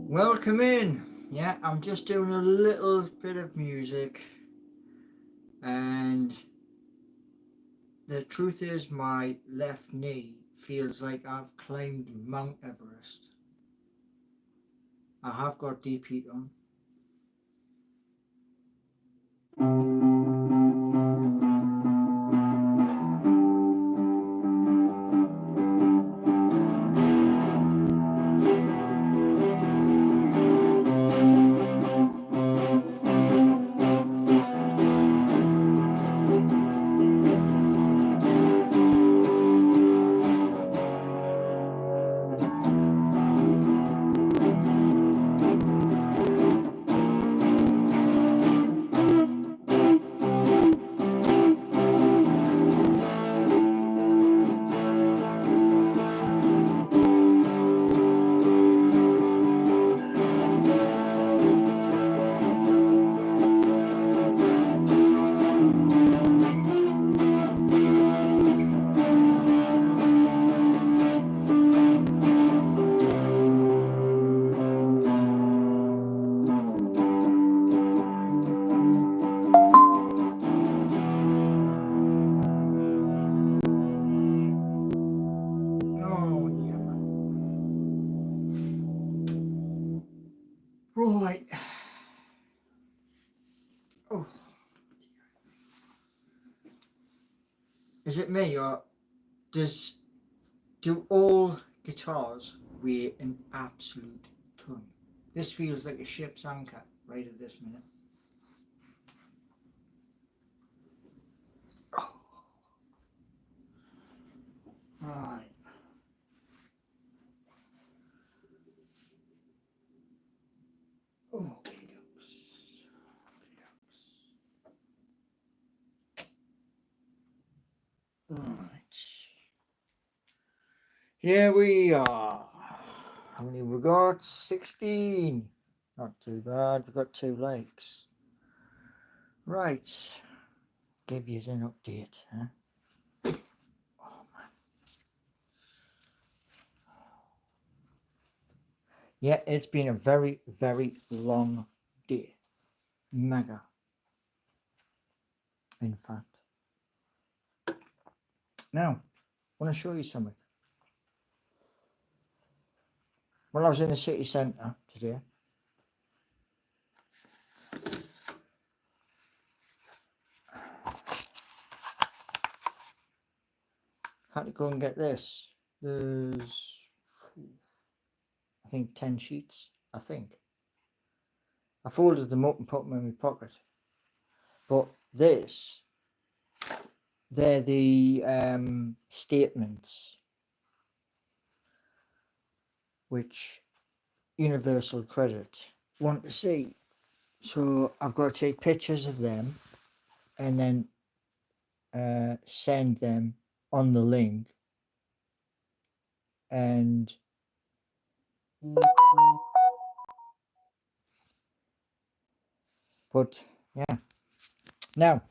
Welcome in. Yeah, I'm just doing a little bit of music, and the truth is my left knee feels like I've climbed Mount Everest. I have got deep heat on. Right. Oh. Is it me, or do all guitars weigh an absolute ton? This feels like a ship's anchor right at this minute. Oh. Right. Okay. Right. Here we are. How many we got? 16. Not too bad. We've got 2 likes. Right. Give you an update, huh? Oh, man. Yeah, it's been a very, very long day. Mega, in fact. Now, I want to show you something. When I was in the city centre today, I had to go and get this. There's, I think, 10 sheets. I think. I folded them up and put them in my pocket. But this, they're the statements which Universal Credit want to see. So I've got to take pictures of them and then send them on the link. And but yeah, now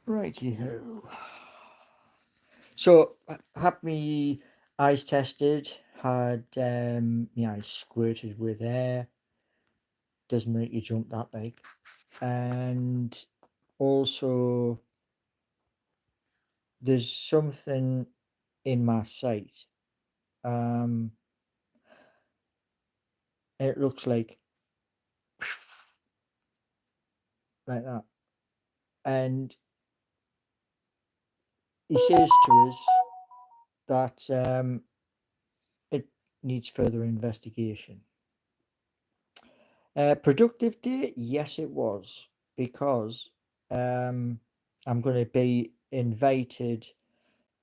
righty-ho. So had me eyes tested, had my eyes squirted with air. Doesn't make you jump that big. And also there's something in my sight. It looks like that. And he says to us that it needs further investigation. Productive day? Yes, it was, because I'm going to be invited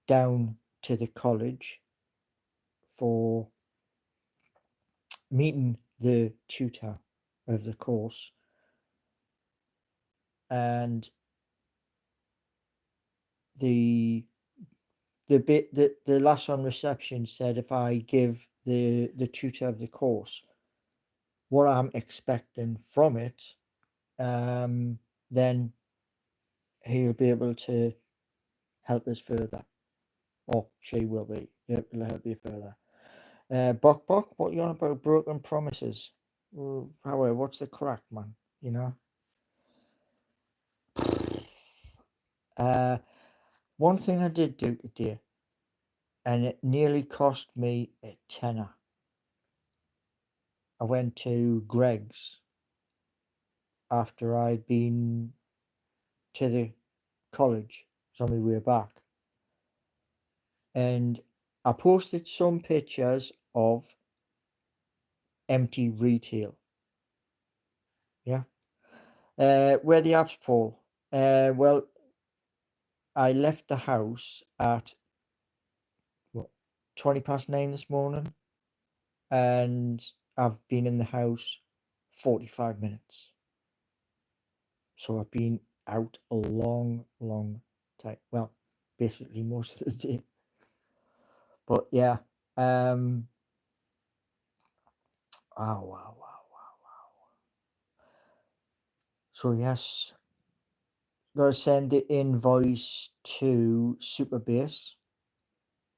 down to the college for meeting the tutor of the course, and the the last on reception said if I give the tutor of the course what I'm expecting from it, then he'll be able to help us further, or she will be able to help you further. Bok Bok, what you on about broken promises? Well, however, what's the crack, man? You know. One thing I did do today, and it nearly cost me a tenner. I went to Greg's after I'd been to the college. It's on my way back. And I posted some pictures of empty retail. Yeah. Where the apps, Paul? Well, I left the house at what, 9:20 this morning, and I've been in the house 45 minutes. So I've been out a long, long time. Well, basically most of the day. But yeah. Oh wow, wow, wow. So yes, gotta send the invoice to Superbase,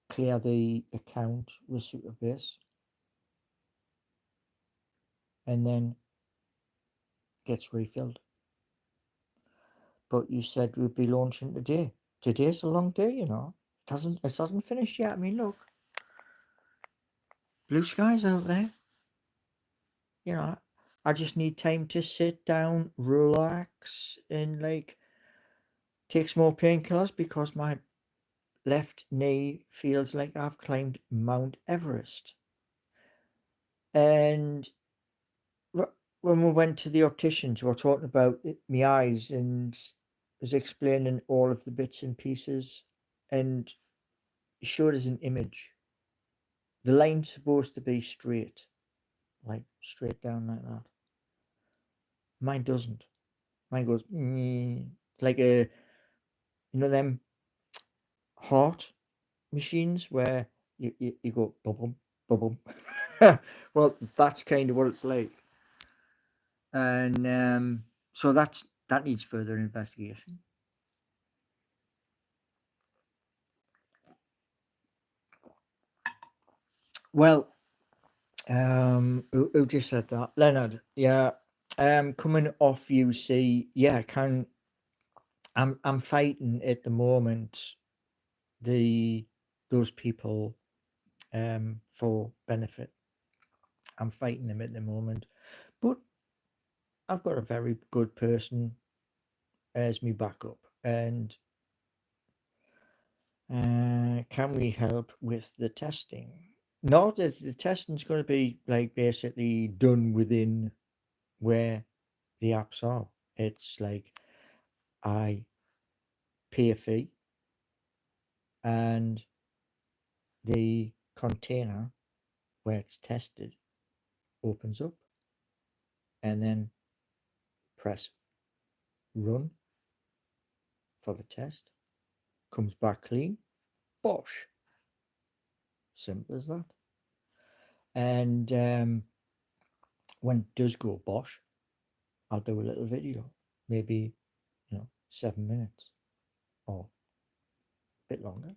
clear the account with Superbase, and then gets refilled. But you said we'd be launching today. Today's a long day, you know. It hasn't finished yet. I mean, look, blue skies out there. You know, I just need time to sit down, relax, and like take some more painkillers because my left knee feels like I've climbed Mount Everest. And when we went to the opticians, we were talking about my eyes and was explaining all of the bits and pieces, and he showed us an image. The line's supposed to be straight, like straight down like that. Mine doesn't. Mine goes like them heart machines where you go bum bum bum. Well, that's kind of what it's like, and so that needs further investigation. Well, who just said that? Leonard. Yeah. Coming off UC, yeah, can I'm fighting at the moment the those people for benefit. I'm fighting them at the moment, but I've got a very good person as me backup, and can we help with the testing? No, the testing's going to be like basically done within where the apps are. It's like I pay a fee and the container where it's tested opens up, and then press run for the test. Comes back clean. Bosh. Simple as that. And when it does go bosh, I'll do a little video, maybe 7 minutes or a bit longer,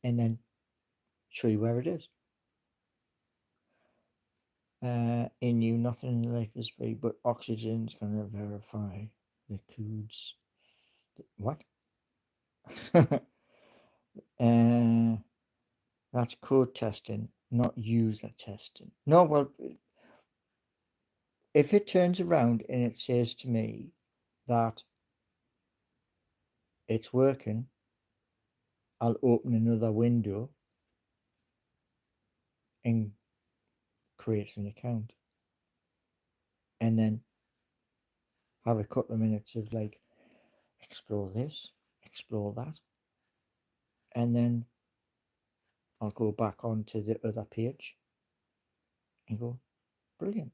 and then show you where it is. In you, nothing in life is free, but oxygen's gonna verify the codes. What? uh, that's code testing, not user testing. No, well, if it turns around and it says to me that it's working, I'll open another window and create an account, and then have a couple of minutes of like explore this, explore that, and then I'll go back onto the other page and go, brilliant.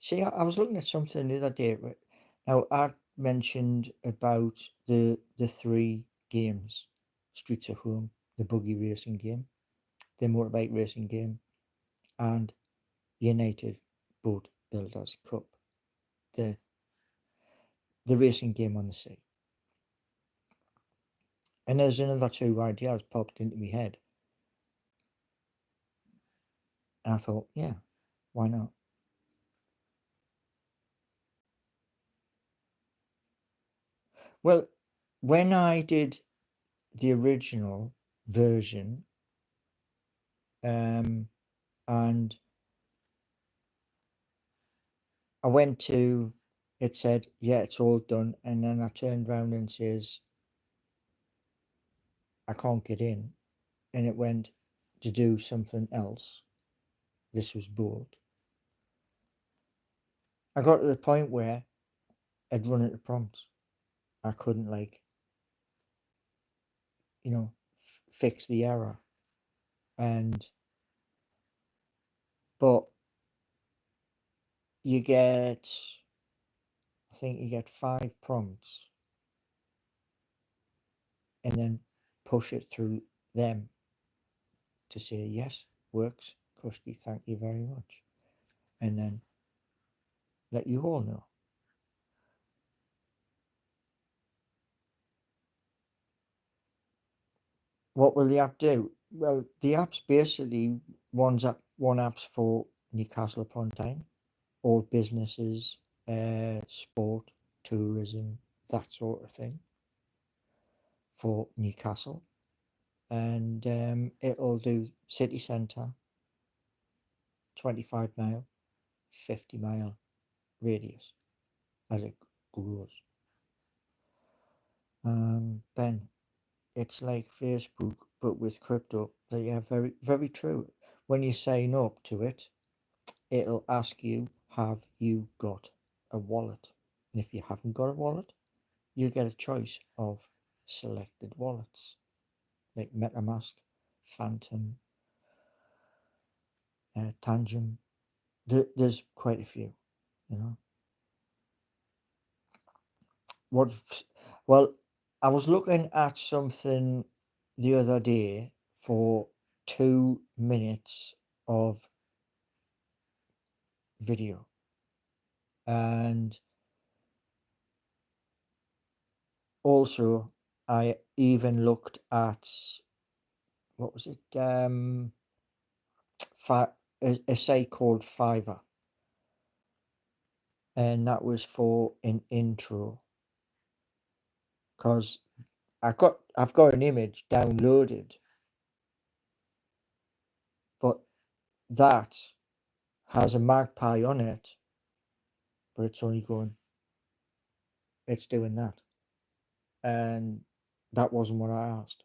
See, I was looking at something the other day. Now, I mentioned about the three games: Streets of Home, the buggy racing game, the motorbike racing game, and United Boat Builders Cup, the the racing game on the sea. And there's another two ideas popped into my head, and I thought, yeah, why not? Well, when I did the original version, and I went to, it said, yeah, it's all done. And then I turned around and says, I can't get in. And it went to do something else. This was bold. I got to the point where I'd run out of prompts. I couldn't, like, fix the error. But you get, I think you get 5 prompts and then push it through them to say, yes, works, Kushki, thank you very much. And then let you all know. What will the app do? Well, the app's basically one app's for Newcastle upon Tyne, all businesses, sport, tourism, that sort of thing for Newcastle. And it'll do city centre, 25 mile, 50 mile radius as it grows. Ben, it's like Facebook, but with crypto. Yeah, very, very true. When you sign up to it, it'll ask you, have you got a wallet? And if you haven't got a wallet, you get a choice of selected wallets, like MetaMask, Phantom, Tangent. There's quite a few, you know. What? Well, I was looking at something the other day for 2 minutes of video, and also I even looked at what was it? A site called Fiverr, and that was for an intro. Because I've got an image downloaded, but that has a magpie on it, but it's only going, it's doing that, and that wasn't what I asked.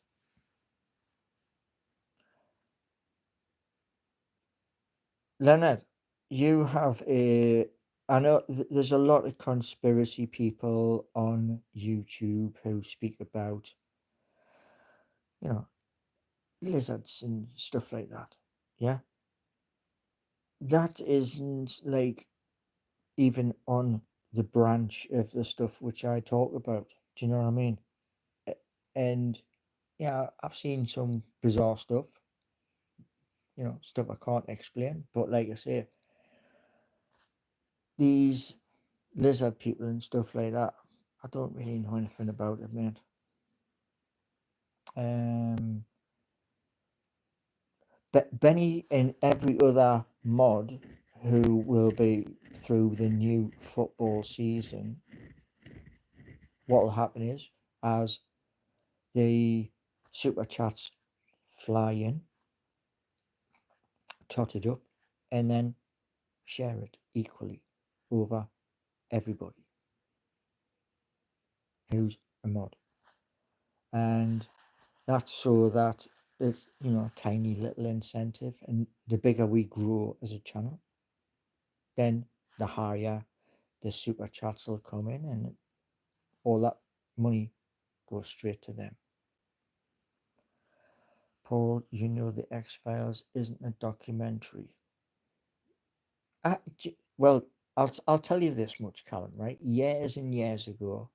Leonard, you have a. I know there's a lot of conspiracy people on YouTube who speak about, you know, lizards and stuff like that. Yeah, that isn't like even on the branch of the stuff which I talk about. Do you know what I mean? And yeah, I've seen some bizarre stuff, stuff I can't explain. But like I say, these lizard people and stuff like that, I don't really know anything about it, mate. But Benny and every other mod who will be through the new football season, what will happen is, as the super chats fly in, tot it up, and then share it equally over everybody who's a mod. And that's so that it's, tiny little incentive. And the bigger we grow as a channel, then the higher the super chats will come in, and all that money goes straight to them. Paul, the X Files isn't a documentary. Well, I'll tell you this much, Callum. Right, years and years ago,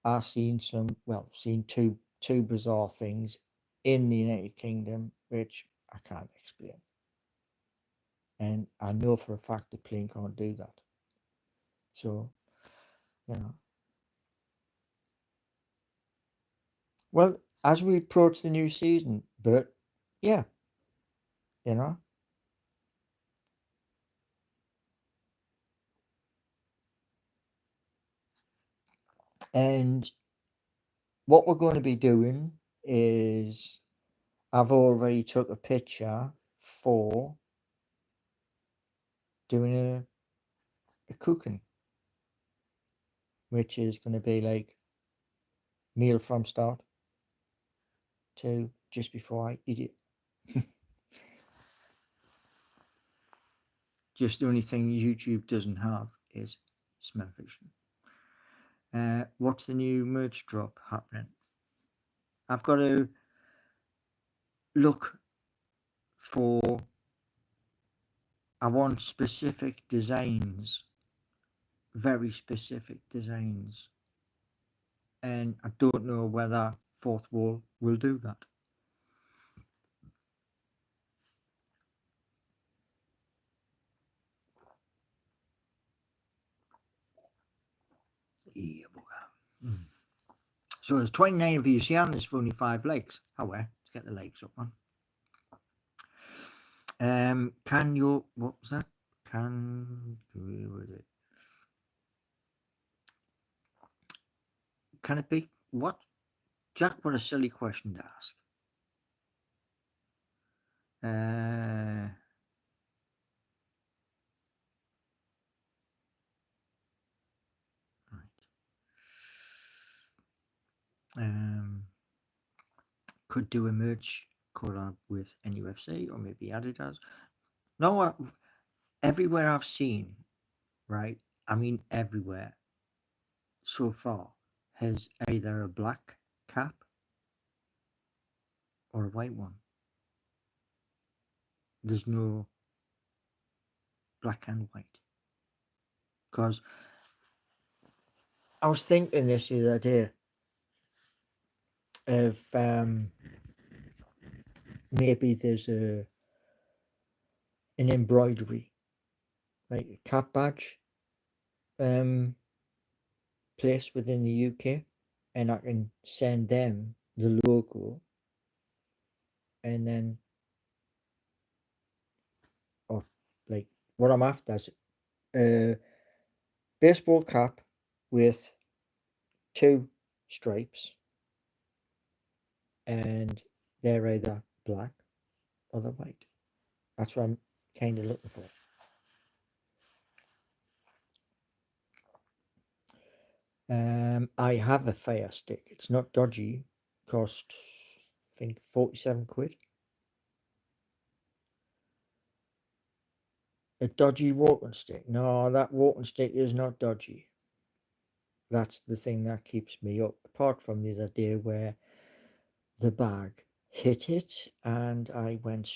I've seen two bizarre things in the United Kingdom which I can't explain, and I know for a fact the plane can't do that. So, you know, well, as we approach the new season, but yeah, you know, and what we're going to be doing is I've already took a picture for doing a cooking, which is going to be like meal from start to just before I eat it. Just the only thing YouTube doesn't have is smell vision. What's the new merch drop happening? I've got to look for. I want specific designs, very specific designs, and I don't know whether Fourth Wall will do that. Yeah, mm. So there's 29 of you here, and there's only 5 likes. Oh well, let's get the likes up, man. Can you? What was that? Can with it? Can it be what? Jack, what a silly question to ask. Right. Could do a merch collab with NUFC or maybe Adidas. No, everywhere I've seen, right? I mean, everywhere so far has either a black cap or a white one. There's no black and white. Because I was thinking this the other day of maybe there's an embroidery, like a cap badge place within the UK, and I can send them the logo and then, or like what I'm after is a baseball cap with two stripes, and they're either black or they're white. That's what I'm kind of looking for. I have a fire stick. It's not dodgy. Cost, I think, 47 quid. A dodgy walking stick. No, that walking stick is not dodgy. That's the thing that keeps me up. Apart from the other day where the bag hit it and I went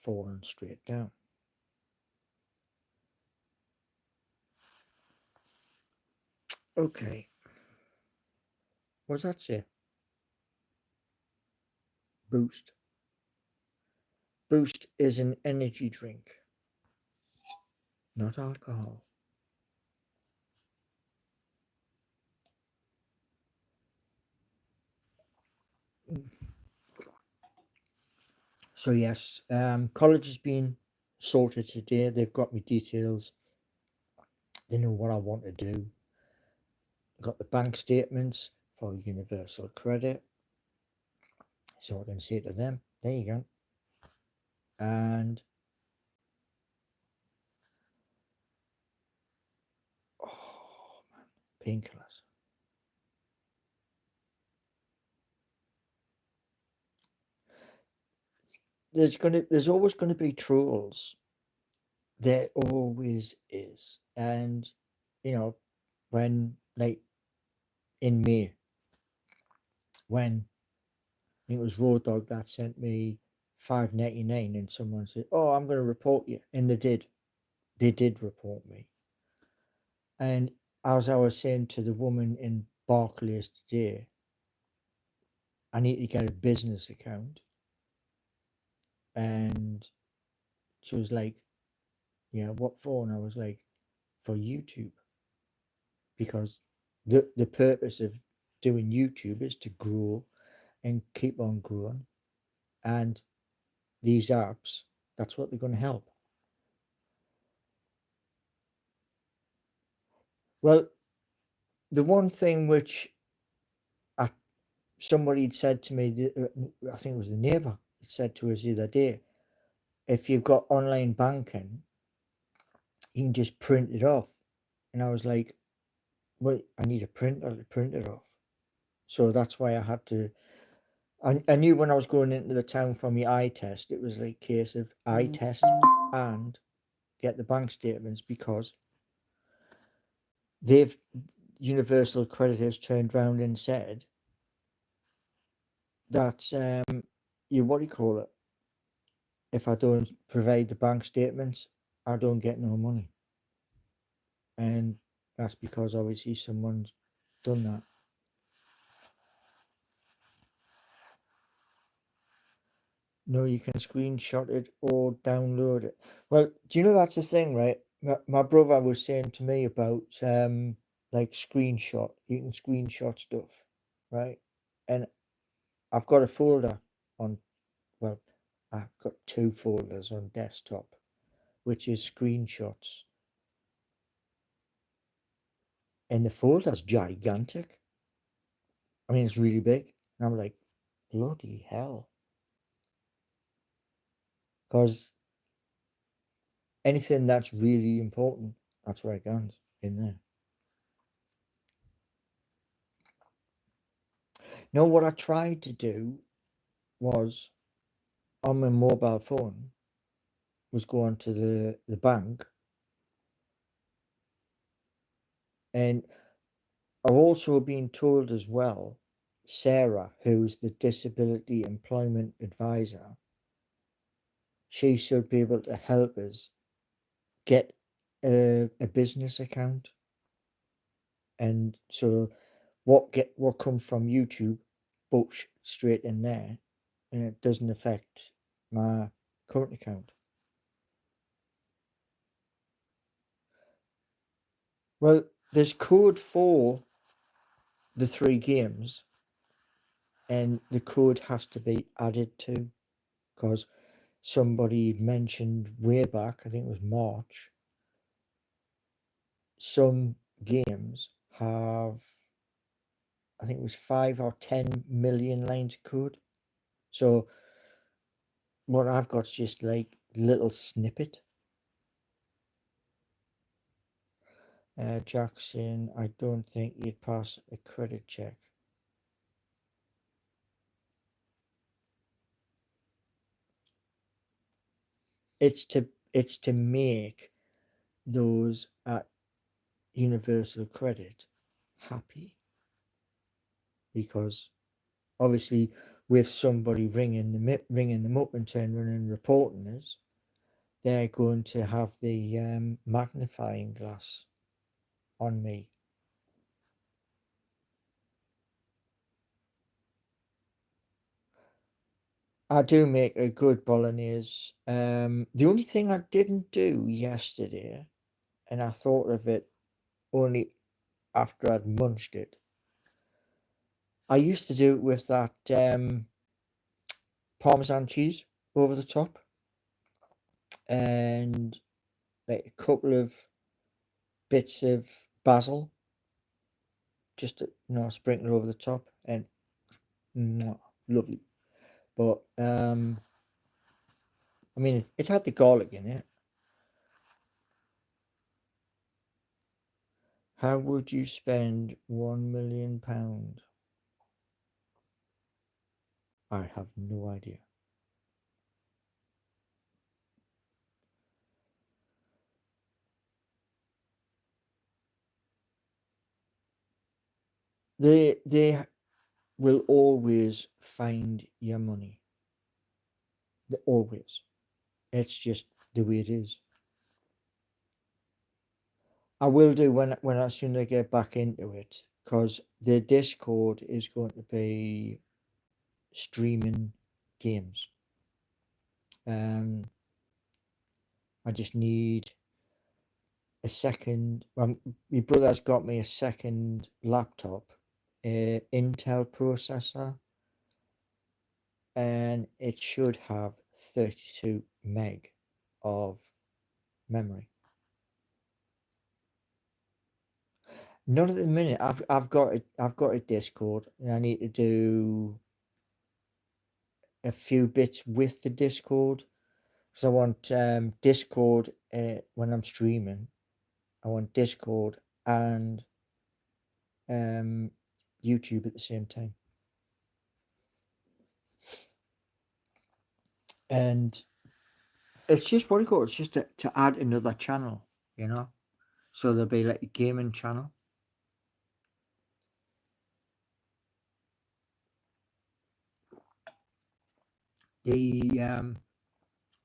falling straight down. Okay, what's that say? Boost. Boost is an energy drink, not alcohol. So yes, college has been sorted today. They've got me details. They know what I want to do. Got the bank statements for Universal Credit. So I can say to them, there you go. And oh man, painkillers. There's always gonna be trolls. There always is. And when like in May, when I think it was Raw Dog that sent me $5.99 and someone said, oh, I'm gonna report you. And they did. They did report me. And as I was saying to the woman in Barclays today, I need to get a business account. And she was like, yeah, what for? And I was like, for YouTube. Because the purpose of doing YouTube is to grow and keep on growing. And these apps, that's what they're going to help. Well, the one thing which I, somebody had said to me, I think it was the neighbour, it said to us the other day, if you've got online banking, you can just print it off. And I was like, well, I need a printer to print it off. So that's why I had to. I knew when I was going into the town for my eye test, it was like a case of eye test and get the bank statements because they've Universal Credit has turned round and said that you what do you call it? If I don't provide the bank statements, I don't get no money, and that's because obviously someone's done that. No, you can screenshot it or download it. Well, do you know that's the thing, right? My brother was saying to me about like screenshot. You can screenshot stuff, right? And I've got a folder on. Well, I've got two folders on desktop, which is screenshots, and the folder's gigantic. I mean, it's really big. And I'm like, bloody hell, because anything that's really important, that's where it goes in there. No, what I tried to do was on my mobile phone was go on to the bank, and I've also been told as well, Sarah, who's the disability employment advisor, she should be able to help us get a business account, and so what comes from YouTube, but straight in there, and it doesn't affect my current account. Well, there's code for the three games, and the code has to be added to. because somebody mentioned way back, I think it was March, some games have, I think it was 5 or 10 million lines of code. So what I've got is just like little snippet. Jackson, I don't think you'd pass a credit check. It's to make those at Universal Credit happy, because obviously with somebody ringing them up and turning around and reporting us, they're going to have the magnifying glass on me. I do make a good bolognese. The only thing I didn't do yesterday, and I thought of it only after I'd munched it, I used to do it with that Parmesan cheese over the top, and like a couple of bits of basil, just to, sprinkle over the top, and lovely. But I mean, it had the garlic in it. How would you spend £1 million? I have no idea. They will always find your money. Always. It's just the way it is. I will do when as soon as I get back into it, because the Discord is going to be streaming games. I just need a second. Well, my brother's got me a second laptop, Intel processor, and it should have 32 meg of memory. Not at the minute. I've got a Discord, and I need to do a few bits with the Discord, because I want Discord when I'm streaming. I want Discord and YouTube at the same time, and it's just what you call it. It's just to add another channel, you know. So there'll be like a gaming channel. The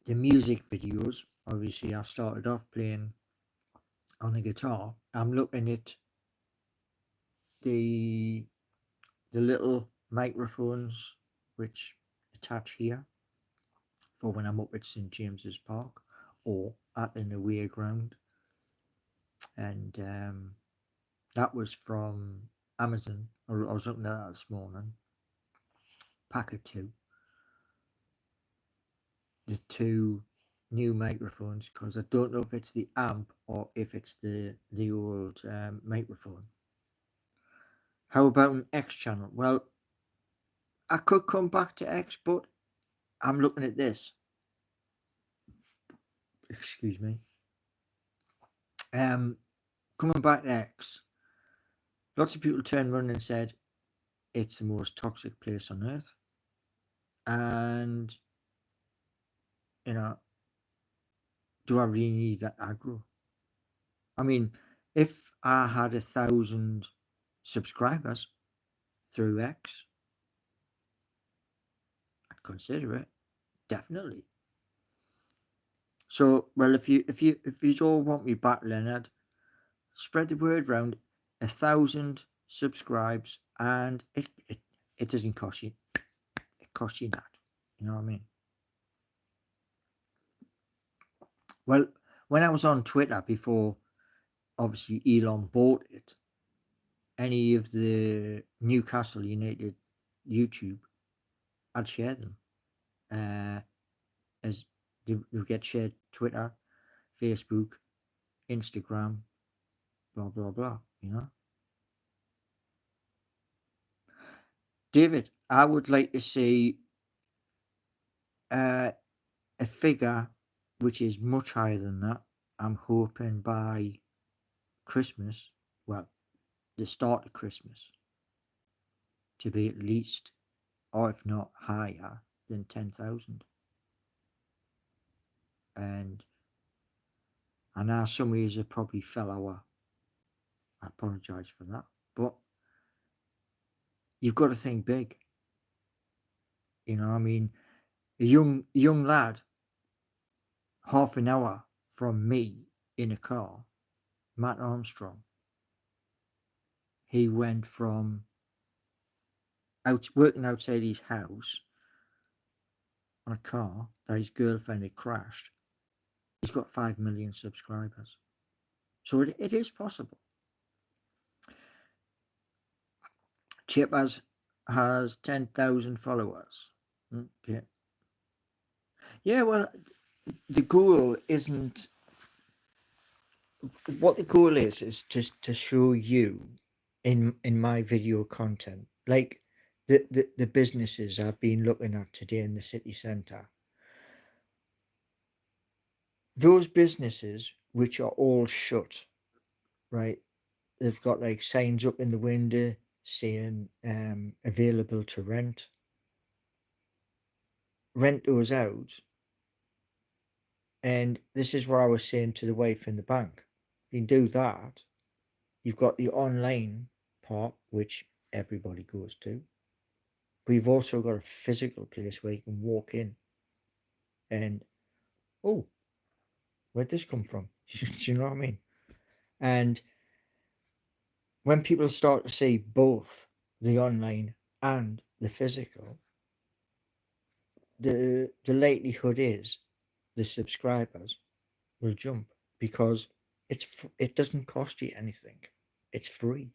music videos, obviously, I started off playing on the guitar. I'm looking at the little microphones which attach here for when I'm up at St James's Park or at an away ground, and that was from Amazon. I was looking at that this morning. Pack of two. The two new microphones, because I don't know if it's the amp or if it's the old microphone. How about an X channel? Well, I could come back to X, but I'm looking at this. Excuse me. Coming back to X, lots of people turned around and said it's the most toxic place on earth, and you know, do I really need that aggro? I mean, if I had 1,000 subscribers through X, I'd consider it, definitely. So, well, if you all want me back, Leonard, spread the word round. 1,000 subscribes, and it doesn't cost you. It costs you that. You know what I mean? Well, when I was on Twitter before, obviously Elon bought it, any of the Newcastle United YouTube, I'd share them. as they get shared Twitter, Facebook, Instagram, blah blah blah. You know, David, I would like to see uh, a figure which is much higher than that. I'm hoping by Christmas, well, the start of Christmas, to be at least, or if not higher than 10,000. And I know some of you have probably fell over. I apologise for that. But you've got to think big. You know, I mean, a young lad, half an hour from me in a car, Matt Armstrong, he went from working outside his house on a car that his girlfriend had crashed. He's got 5 million subscribers. So it is possible. Chip has 10,000 followers. Okay. Yeah, well, the goal isn't. What the goal is just to show you in my video content, like the businesses I've been looking at today in the city centre. Those businesses which are all shut, right? They've got like signs up in the window saying available to rent. Rent those out. And this is what I was saying to the wife in the bank. You can do that. You've got the online part, which everybody goes to. But you've also got a physical place where you can walk in and, oh, where'd this come from? Do you know what I mean? And when people start to see both the online and the physical, the likelihood is the subscribers will jump because it doesn't cost you anything. It's free.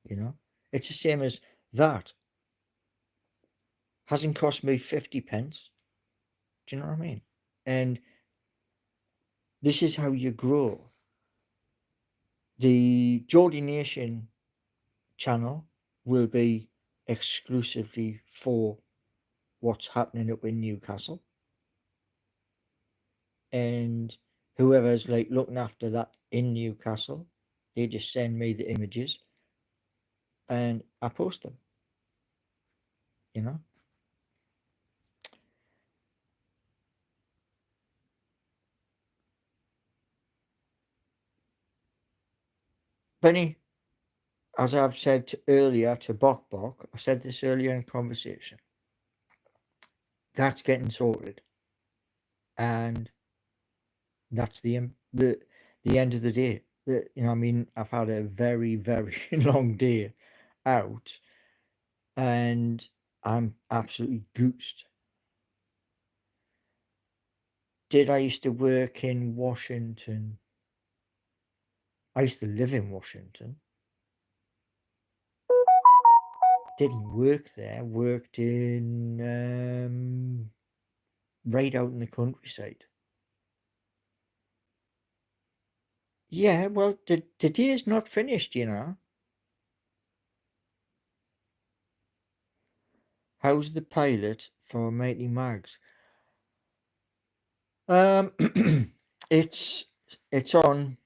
You know, it's the same as that. Hasn't cost me 50 pence. Do you know what I mean? And this is how you grow. The Geordie Nation channel will be exclusively for what's happening up in Newcastle. And whoever's like looking after that in Newcastle, they just send me the images and I post them. You know? Benny, as I've said earlier to Bok Bok, I said this earlier in conversation, that's getting sorted. And that's the end of the day. You know, I mean, I've had a very, very long day out and I'm absolutely goosed. Did I used to work in Washington? I used to live in Washington. Didn't work there. Worked in right out in the countryside. Yeah, well, the day is not finished, you know. How's the pilot for Mighty Mags? Um, it's on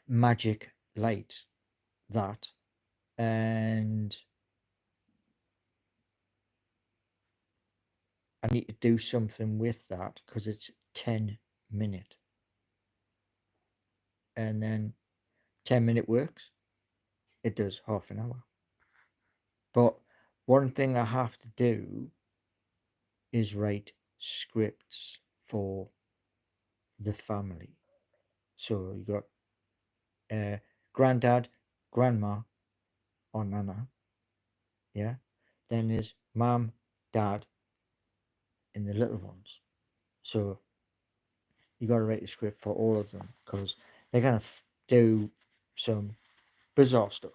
Magic Light, that, and I need to do something with that because it's 10-minute, and then 10-minute works. It does half an hour. But one thing I have to do is write scripts for the family. So you got granddad, grandma, or nana, yeah. Then there's mom, dad, and the little ones. So you got to write the script for all of them because they're gonna do some bizarre stuff.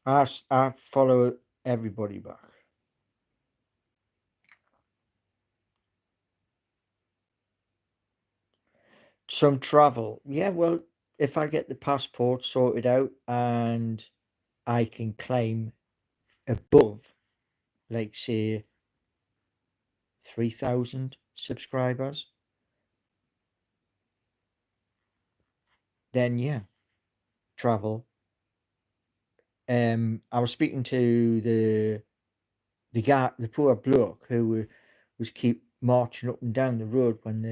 I follow everybody back. Some travel. Yeah, well, if I get the passport sorted out and I can claim above, like, say, 3,000 subscribers, then yeah, travel. I was speaking to the guy, the poor bloke who was keep marching up and down the road when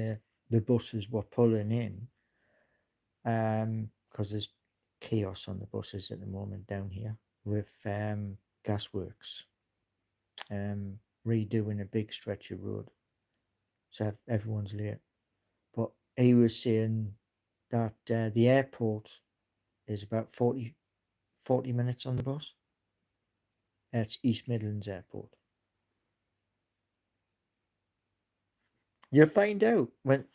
the buses were pulling in. Because there's chaos on the buses at the moment down here with gasworks redoing a big stretch of road, so everyone's late. But he was saying that the airport is about 40 minutes on the bus. It's East Midlands Airport. You'll find out when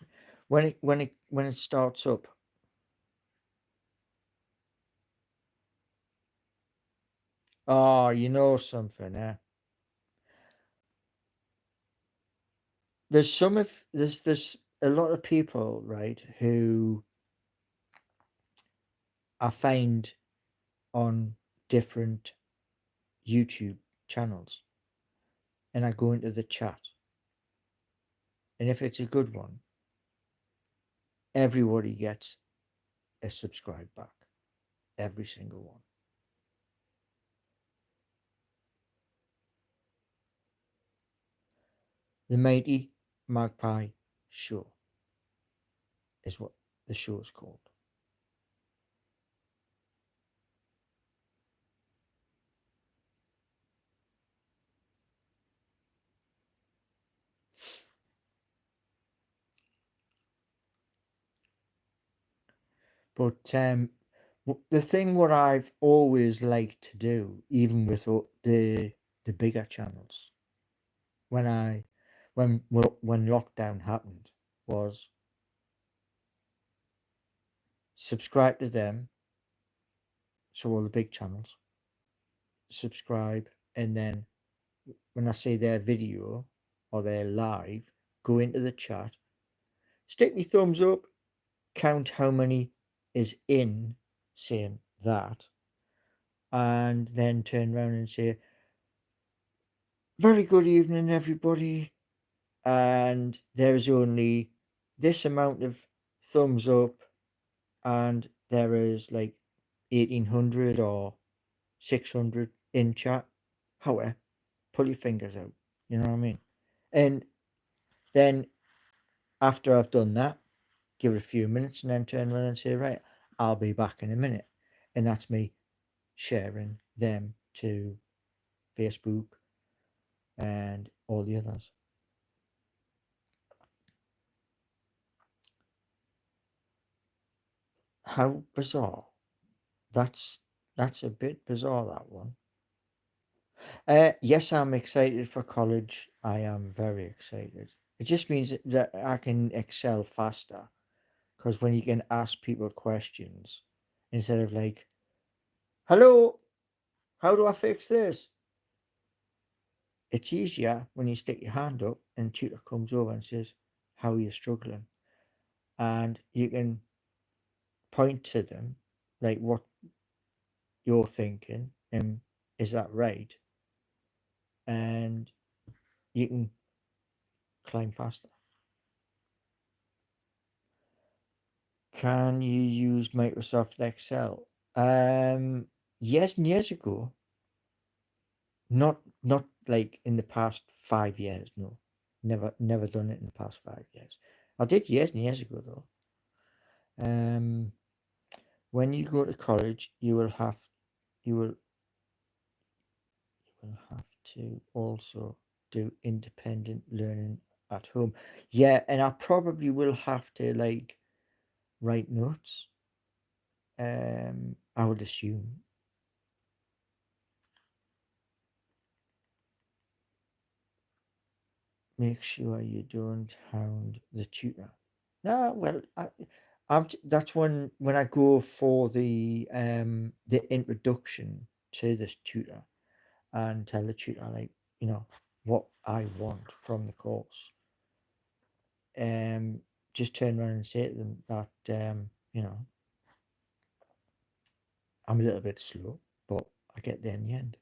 it starts up. Oh, you know something, eh? There's a lot of people, right, who I find on different YouTube channels, and I go into the chat, and if it's a good one, everybody gets a subscribe back, every single one. The Mighty Magpie Show is what the show is called. But the thing what I've always liked to do, even with the bigger channels, when I when lockdown happened, was subscribe to them, so all the big channels, subscribe, and then when I see their video or their live, go into the chat, stick me thumbs up, count how many is in saying that, and then turn around and say, very good evening, everybody. And there's only this amount of thumbs up, and there is like 1800 or 600 in chat. However, pull your fingers out. You know what I mean? And then after I've done that, give it a few minutes and then turn around and say, right, I'll be back in a minute. And that's me sharing them to Facebook and all the others. How bizarre. That's that's a bit bizarre, that one. Yes, I'm excited for college. I am very excited. It just means that I can excel faster because when you can ask people questions instead of like, "Hello, how do I fix this?" It's easier when you stick your hand up and tutor comes over and says, "How are you struggling?" And you can point to them like what you're thinking and is that right? And you can climb faster. Can you use Microsoft Excel? Years and years ago. Not like in the past 5 years. No, never done it in the past 5 years. I did years and years ago though. Um, when you go to college, you will you will have to also do independent learning at home. Yeah, and I probably will have to like write notes. I would assume. Make sure you don't hound the tutor. No, well, that's when I go for the introduction to this tutor. and tell the tutor, like, you know, what I want from the course. Um, just turn around and say to them that, you know, I'm a little bit slow, but I get there in the end.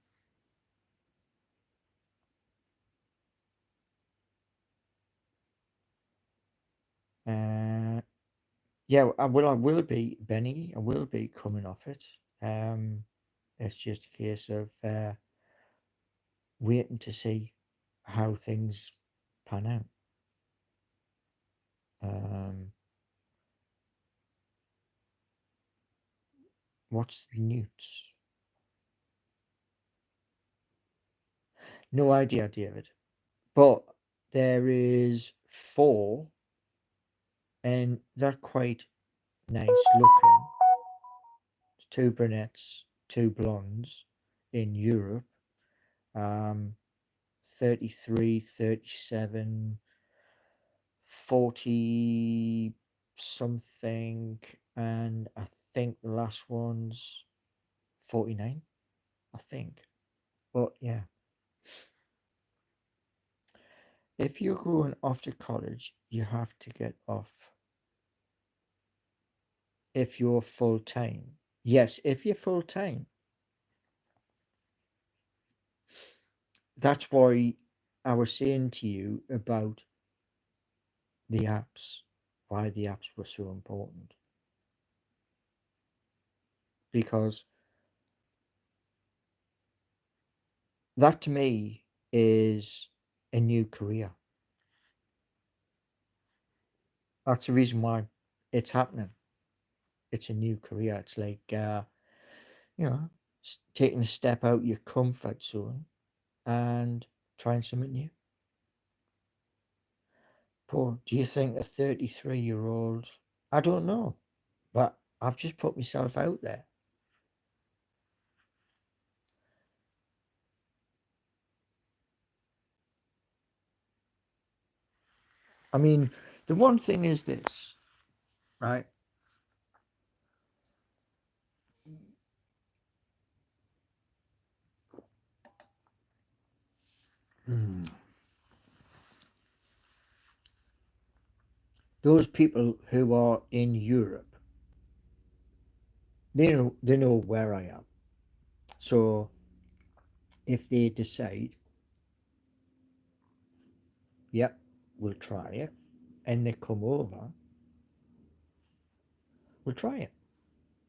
Uh, yeah, I will be, Benny. I will be coming off it. Um, it's just a case of waiting to see how things pan out. Um, what's the newts? No idea, David. But there is four, and they're quite nice looking. Two brunettes, two blondes in Europe. Um, 33, 37, 40 something, and I think the last one's 49, I think. But yeah, if you're going off to college, you have to get off if you're full time. Yes, if you're full time. That's why I was saying to you about the apps, why the apps were so important. Because that to me is a new career. That's the reason why it's happening. It's a new career. It's like, you know, taking a step out your comfort zone and trying something new. But do you think a 33-year-old, I don't know, but I've just put myself out there. I mean, the one thing is this, right? Mm. Those people who are in Europe, they know where I am. So if they decide, yep, we'll try it, and they come over, we'll try it,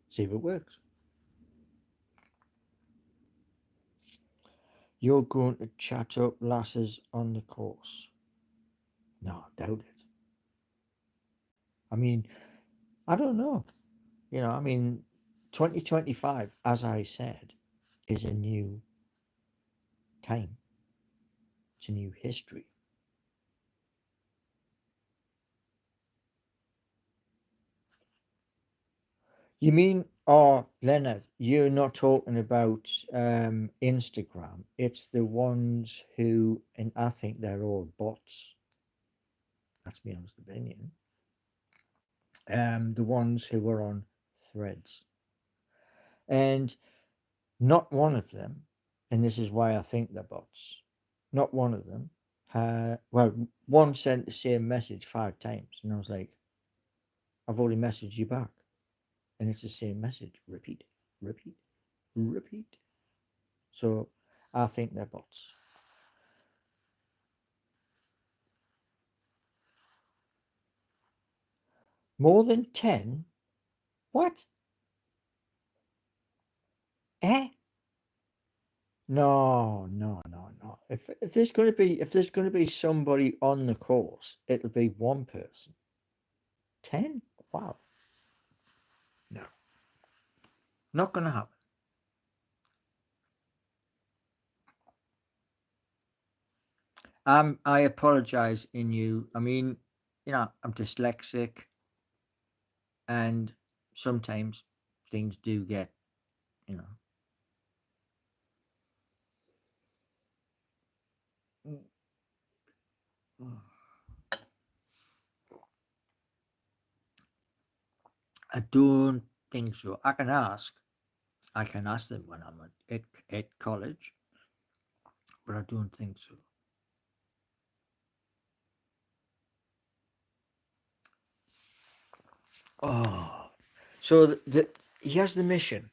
see if it works. You're going to chat up lasses on the course. No, I doubt it. I mean, I don't know. I mean, 2025, as I said, is a new time. It's a new history. You mean, oh, Leonard, you're not talking about Instagram. It's the ones who, and I think they're all bots. That's my honest opinion. The ones who are on threads. And not one of them, and this is why I think they're bots, not one of them, well, one sent the same message 5 times, and I was like, I've already messaged you back. And it's the same message, repeat, repeat, repeat. So I think they're bots. More than 10? What? Eh? No, no, no, no. If there's gonna be somebody on the course, it'll be one person. 10? Wow. No. Not gonna happen. I apologize in you. I mean, I'm dyslexic, and sometimes things do get, you know. I don't think so. I can ask. I can ask them when I'm at college. but I don't think so. Oh, so here's the mission: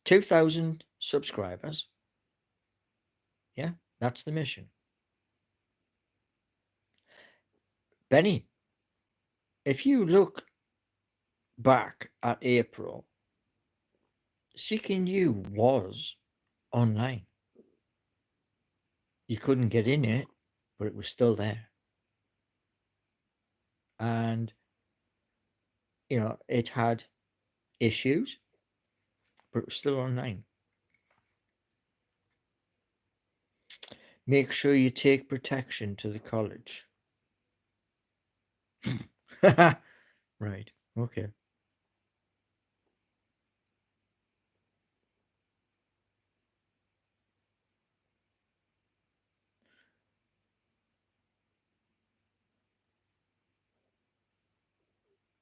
2,000 subscribers. Yeah, that's the mission. Benny, if you look back at April, Seeking You was online. You couldn't get in it, but it was still there. And, it had issues, but it was still online. Make sure you take protection to the college. Right. Okay.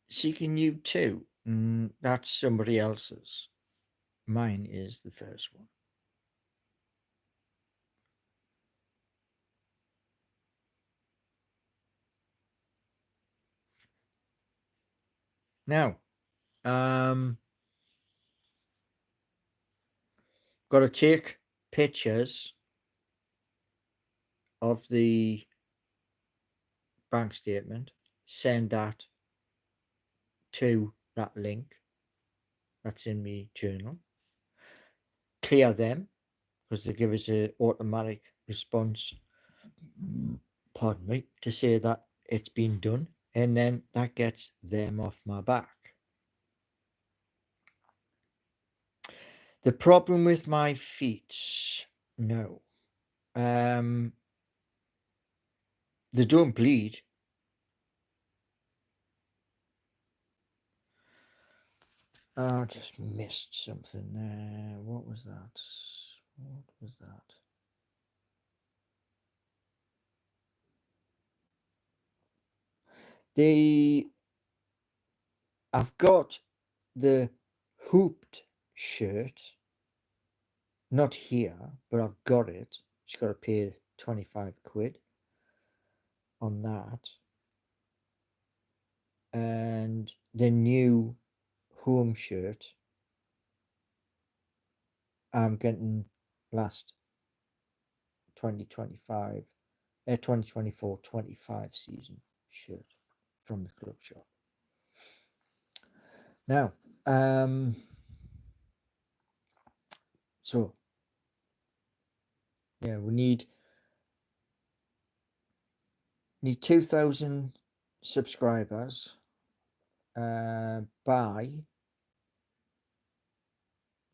Seeking You too. That's somebody else's. Mine is the first one. Now, got to take pictures of the bank statement, send that to that link that's in my journal, clear them because they give us an automatic response, pardon me, to say that it's been done, and then that gets them off my back. The problem with my feet, no. They don't bleed. I just missed something there. What was that? What was that? I've got the hooped shirt, not here, but I've got it. Just got to pay 25 quid on that. And the new home shirt I'm getting last 2025, 2024-25 season shirt from the club shop. Now, so yeah, we need 2,000 subscribers by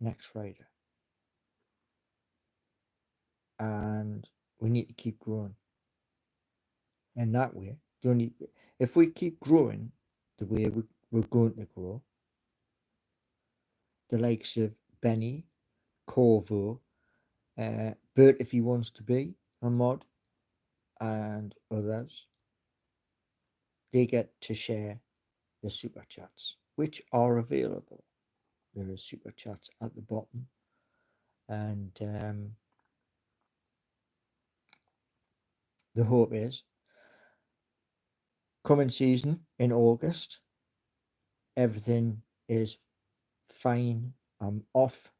next Friday, and we need to keep growing. And that way, if we keep growing the way we're going to grow, the likes of Benny, Corvo, Bert if he wants to be a mod, and others, they get to share the super chats, which are available. There are super chats at the bottom, and the hope is coming season in August, everything is fine. I'm off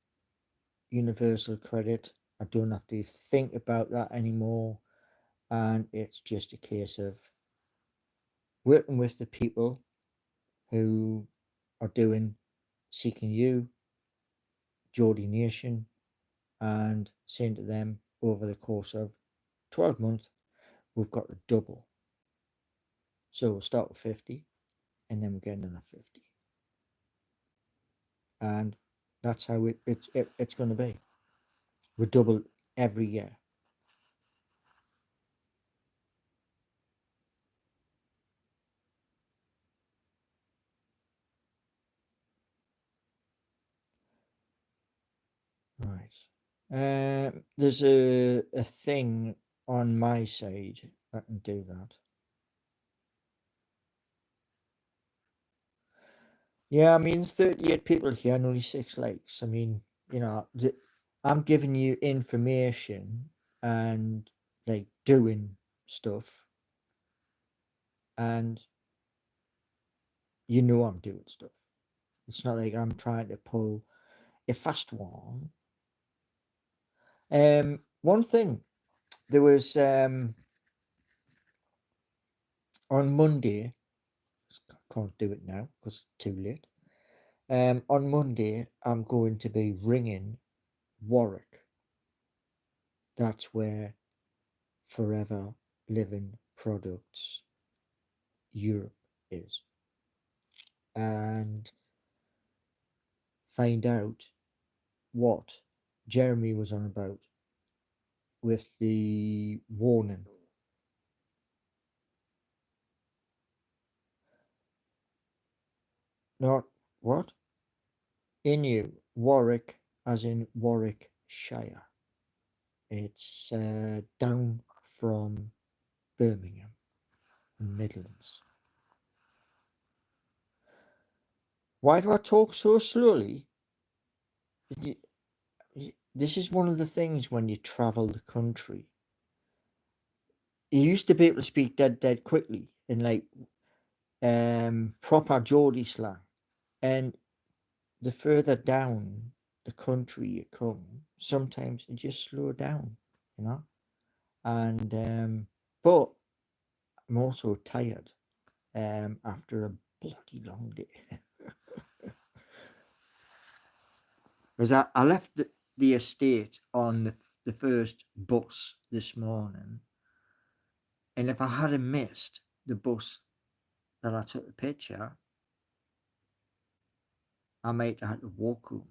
universal credit. I don't have to think about that anymore, and it's just a case of working with the people who are doing Seeking You, Geordie Nation, and saying to them over the course of 12 months, we've got to double. So we'll start with 50, and then we'll get another 50. And that's how it's going to be. We double every year. Right. There's a thing on my side that can do that. Yeah, I mean, 38 people here and only 6 likes. I mean, you know, I'm giving you information and like doing stuff, and you know I'm doing stuff. It's not like I'm trying to pull a fast one. One thing there was on Monday. I can't do it now because it's too late. On Monday, I'm going to be ringing Warwick. That's where Forever Living Products Europe is, and find out what Jeremy was on about with the warning. Not what? Inu, Warwick, as in Warwickshire. It's down from Birmingham and Midlands. Why do I talk so slowly? This is one of the things when you travel the country. You used to be able to speak dead quickly in like proper Geordie slang, and the further down the country you come, sometimes you just slow down, you know. And but I'm also tired after a bloody long day. Because I left the estate on the first bus this morning, and if I hadn't missed the bus that I took the picture, I might have had to walk home.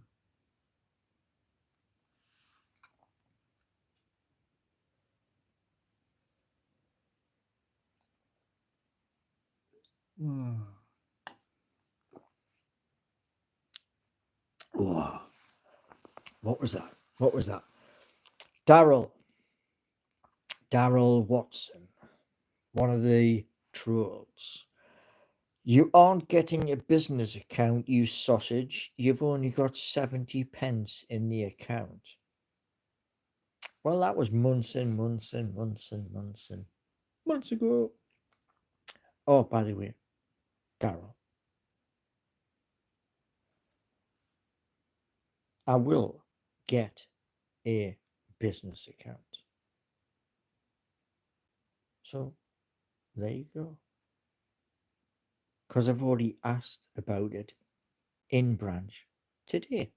Mm. Oh, what was that? What was that? Daryl. Daryl Watson, one of the trolls. You aren't getting a business account, you sausage. You've only got 70 pence in the account. Well, that was months and months and months and months and months ago. Oh, by the way, Daryl, I will get a business account. So there you go. Because I've already asked about it in branch today.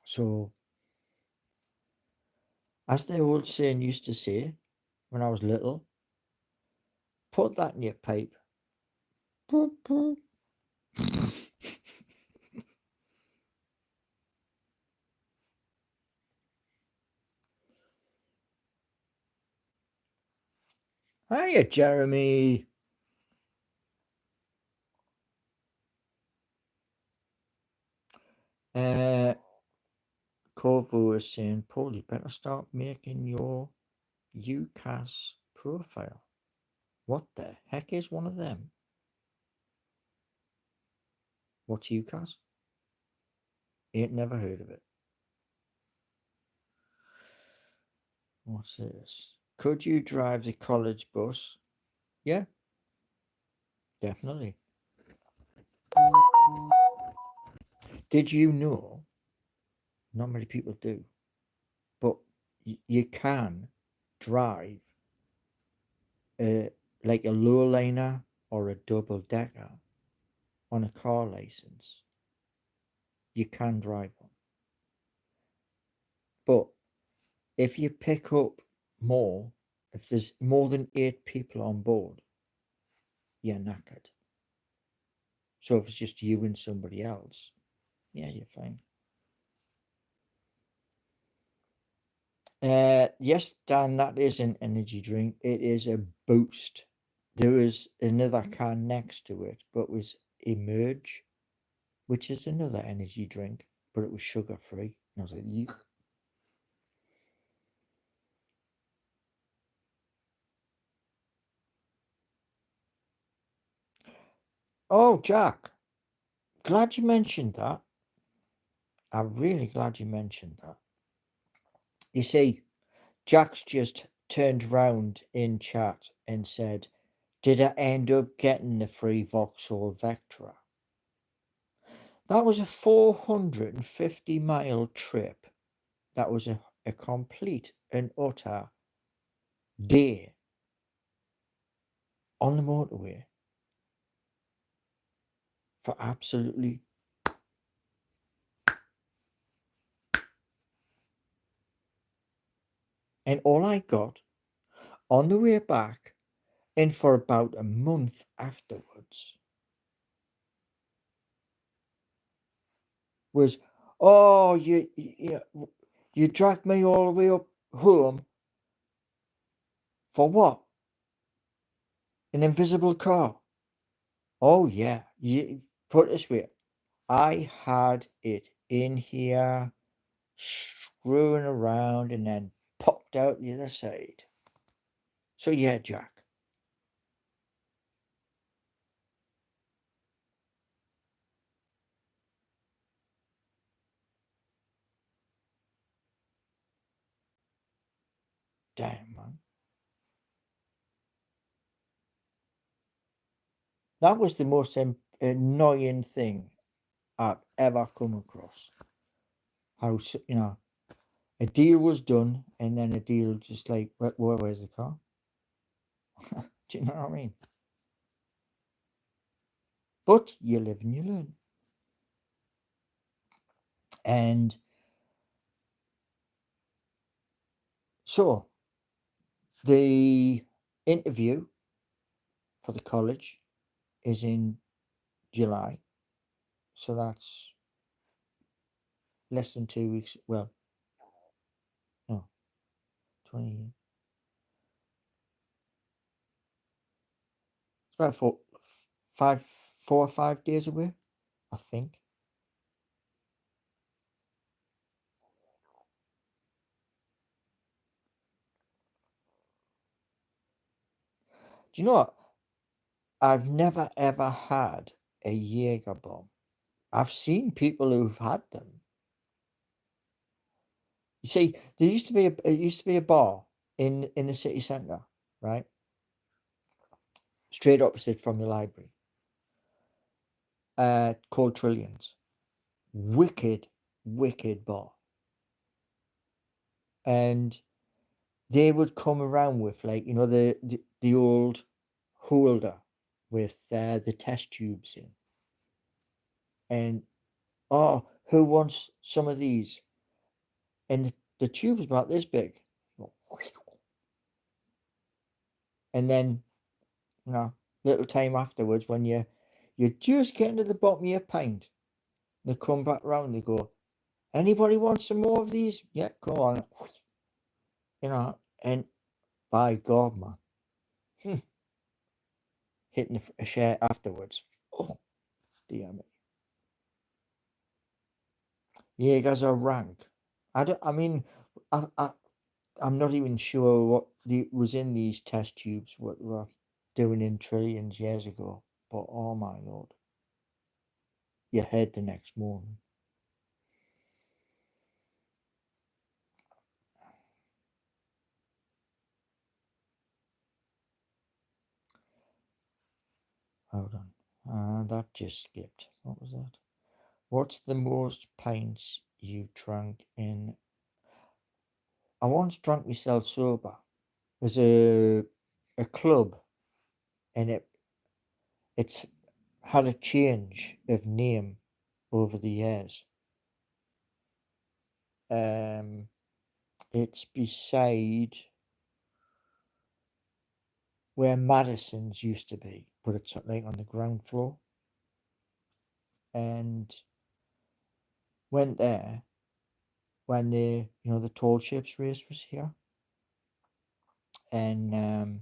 So, as the old saying used to say when I was little, put that in your pipe. Hiya, Jeremy. Corvo is saying, Paul, you better start making your UCAS profile. What the heck is one of them? What's UCAS? Ain't never heard of it. What's this? Could you drive the college bus? Yeah, definitely. Did you know? Not many people do, but you can drive like a lowliner or a double decker on a car license. You can drive one, but if you pick up more, if there's more than 8 people on board, you're knackered. So if it's just you and somebody else, yeah, you're fine. Yes, Dan, that is an energy drink. It is a boost. There is another can next to it, but it was Emerge, which is another energy drink, but it was sugar free. And I was like, yuck. Oh, Jack, glad you mentioned that. I'm really glad you mentioned that. You see, Jack's just turned round in chat and said, "Did I end up getting the free Vauxhall Vectra?" That was a 450-mile trip. That was a complete and utter day on the motorway for absolutely. And all I got on the way back and for about a month afterwards was, "Oh, you dragged me all the way up home for what? An invisible car?" Oh yeah, you put it this way, I had it in here screwing around and then popped out the other side. So yeah, Jack. Damn, man. That was the most annoying thing I've ever come across. How, a deal was done and then a deal just like, where's the car? Do you know what I mean? But you live and you learn. And so the interview for the college is in July. So that's less than 2 weeks. Well, no, 20. It's about 4 or 5 days away, I think. Do you know what? I've never ever had a Jaeger bomb. I've seen people who've had them. You see, it used to be a bar in the city centre, right? Straight opposite from the library. Called Trillions. Wicked, wicked bar. And they would come around with like, the old holder with the test tubes in. And oh, who wants some of these? And the tube was about this big. And then, little time afterwards, when you're just getting to the bottom of your pint, they come back round. They go, "Anybody want some more of these?" Yeah, come on. And by God, man, hitting a share afterwards. Oh, dear me. Jaegers are rank. I don't. I mean, I'm not even sure what was in these test tubes. What were doing in Trillions years ago. But oh my lord, you heard the next morning. Hold on. That just skipped. What was that? What's the most pints you've drank in? I once drank myself sober. There's a club, and it's had a change of name over the years. Um, it's beside where Madison's used to be, but it's like on the ground floor. And went there when the tall ships race was here, and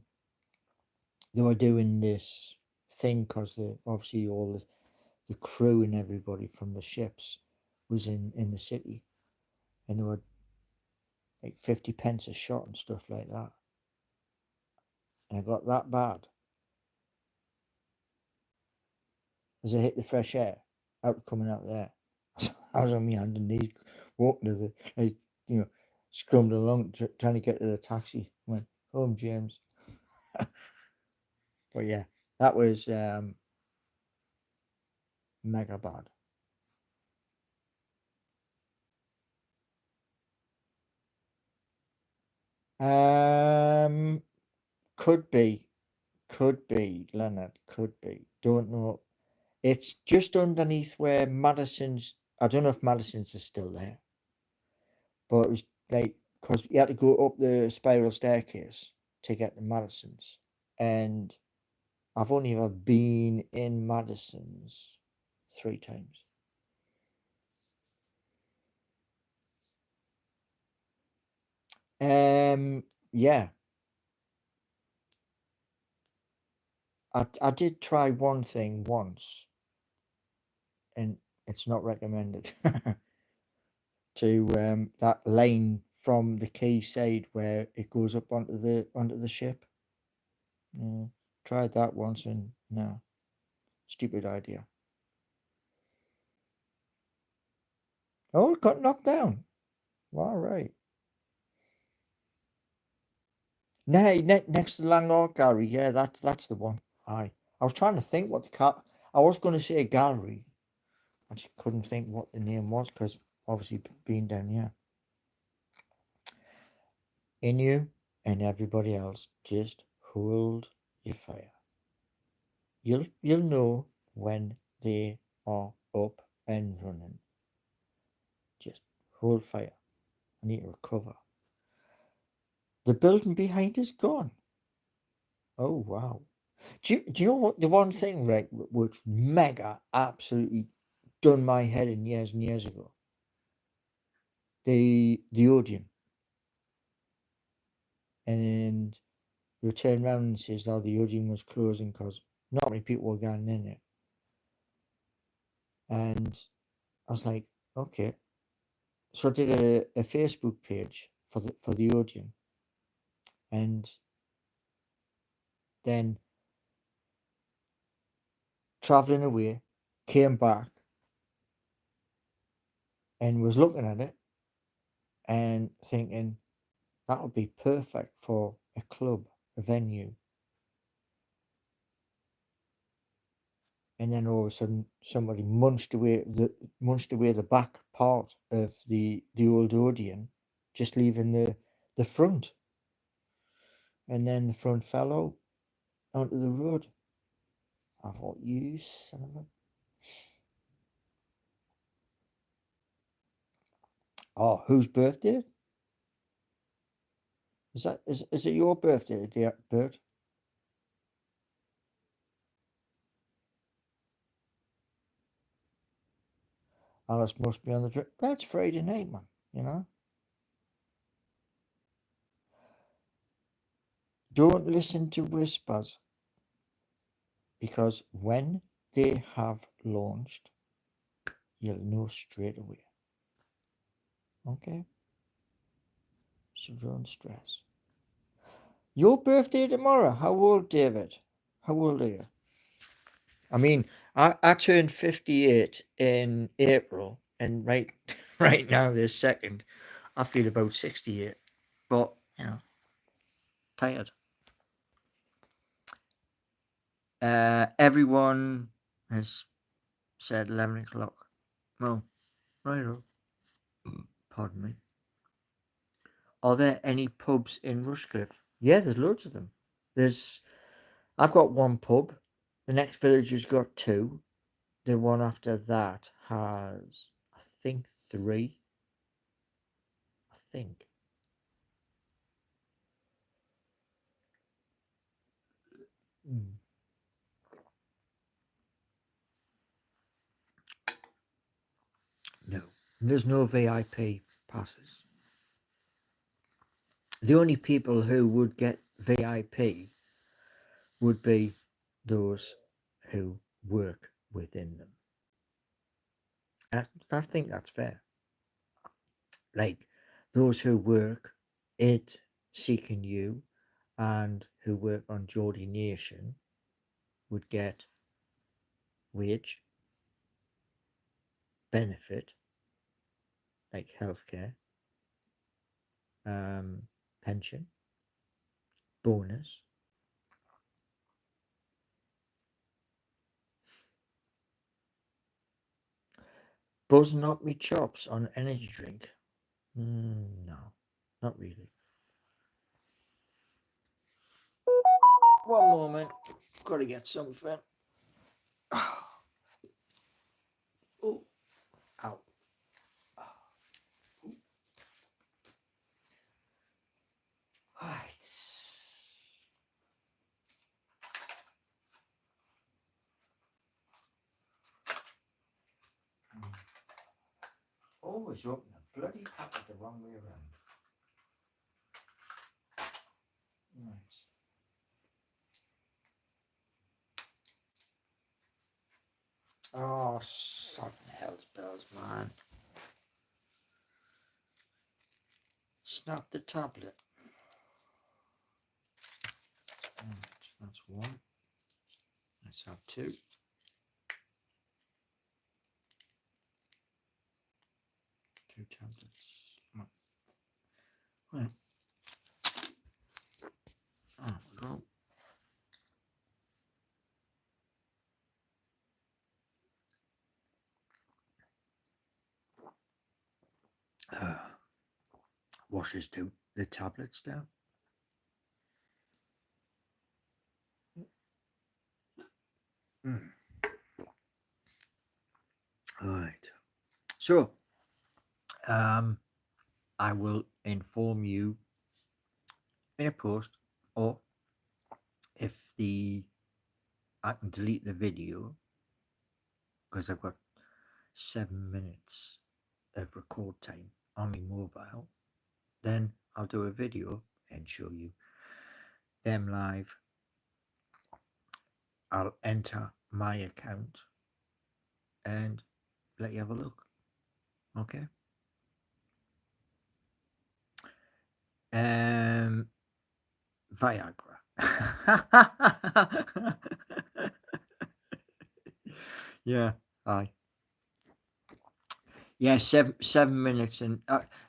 they were doing this thing because obviously all the crew and everybody from the ships was in the city, and they were like 50 pence a shot and stuff like that. And I got that bad as I hit the fresh air out coming out there. I was on my hand and knees walking to the, like, you know, scrummed along trying to get to the taxi. Went home, James. But yeah, that was mega bad. Um, could be, Leonard, could be. Don't know. It's just underneath where Madison's. I don't know if Madison's is still there, but it was like because you had to go up the spiral staircase to get to Madison's, and I've only ever been in Madison's 3 times. Yeah, I did try one thing once, and it's not recommended. To that lane from the quay side where it goes up onto the ship. Yeah, tried that once and no, stupid idea. Oh, it got knocked down. All right. Next to the landlord gallery. Yeah, that's the one. Aye. I was trying to think what the cat. I was going to say a gallery. I just couldn't think what the name was because obviously being down here. In you and everybody else, just hold your fire. You'll know when they are up and running. Just hold fire. I need to recover. The building behind is gone. Oh wow. Do you know what the one thing, right, which mega absolutely done my head in years and years ago? The Odeon. And they turn around and says, "Oh, the Odeon was closing because not many people were going in it." And I was like, okay. So I did a Facebook page for the Odeon, and then traveling away, came back and was looking at it and thinking that would be perfect for a club, a venue. And then all of a sudden, somebody munched away the back part of the old Odeon, just leaving the front, and then the front fell out onto the road. I thought, you son of a. Oh, whose birthday? Is it your birthday, dear bird? Alice must be on the trip. That's Friday night, man. You know. Don't listen to whispers because when they have launched, you'll know straight away. Okay? So don't stress. Your birthday tomorrow. How old, David? How old are you? I mean, I turned 58 in April, and right right now, this second, I feel about 68. But, tired. Everyone has said 11 o'clock. Well, right on. Pardon me. Are there any pubs in Rushcliffe? Yeah, there's loads of them. I've got one pub. The next village has got two. The one after that has, I think, three. I think. Mm. No, there's no VIP passes. The only people who would get VIP would be those who work within them. I think that's fair. Like those who work at Seeking You and who work on Geordie Nation would get wage, benefit, like healthcare, pension, bonus, buzz not me chops on energy drink. No, not really. One moment, gotta get something. Oh, ow. Right. Always open a bloody packet the wrong way around. Right. Oh, sodden hell's bells, man. Snap the tablet. Right, that's one. Let's have two. Two tablets. Right. Oh, we go. Washes the tablets down. All right. So, I will inform you in a post, or if I can delete the video because I've got 7 minutes of record time on my mobile, then I'll do a video and show you them live. I'll enter my account and let you have a look. Okay. Viagra. Yeah, aye. Yeah, 7 minutes, and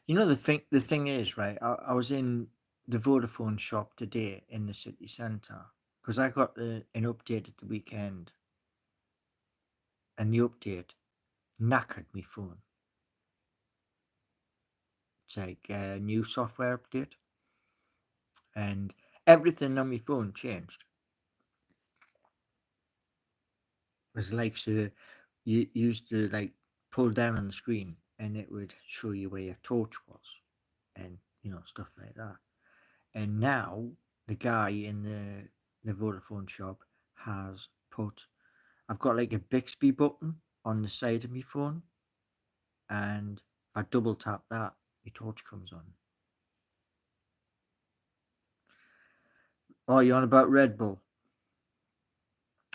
the thing is, right? I was in the Vodafone shop today in the city centre because I got an update at the weekend, and the update knackered me phone. It's like a new software update, and everything on my phone changed. It was like, so you used to like pull down on the screen, and it would show you where your torch was, and stuff like that. And now the guy in the Vodafone shop has put, I've got like a Bixby button on the side of my phone, and if I double tap that, my torch comes on. Oh, you on about Red Bull?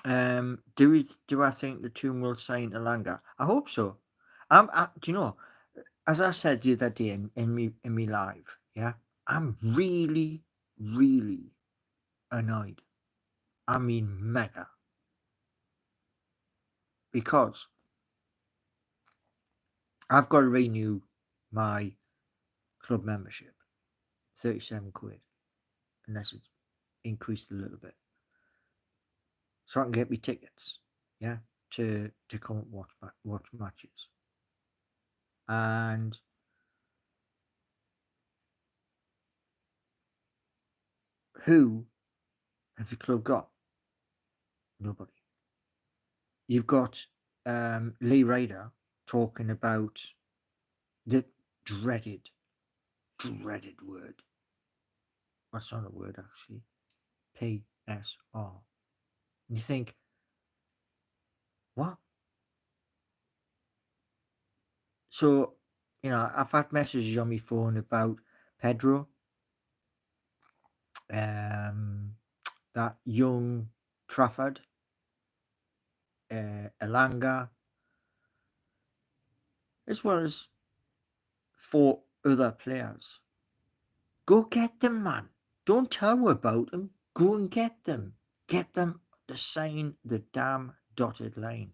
Do I think the tune will sign to Langer? I hope so. Do you know? As I said the other day in me live, yeah, I'm really, really annoyed. I mean, mega, because I've got to renew my club membership, 37 quid, unless it's increased a little bit, so I can get me tickets, yeah, to come and watch matches. And who have the club got? Nobody. You've got Lee Ryder talking about the dreaded word. That's not a word, actually. PSR. And you think, what? So, I've had messages on my phone about Pedro, that young Trafford, Elanga, as well as 4 other players. Go get them, man. Don't tell me about them. Go and get them. Get them to sign the damn dotted line.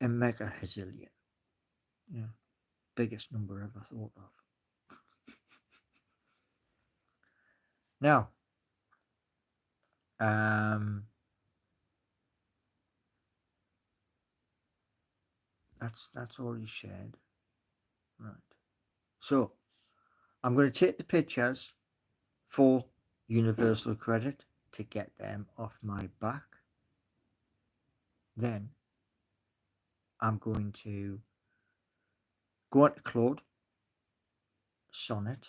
A mega hezillion. Yeah, biggest number ever thought of. Now, that's already shared. Right. So I'm going to take the pictures for Universal Credit to get them off my back. Then I'm going to go on to Claude, Sonnet,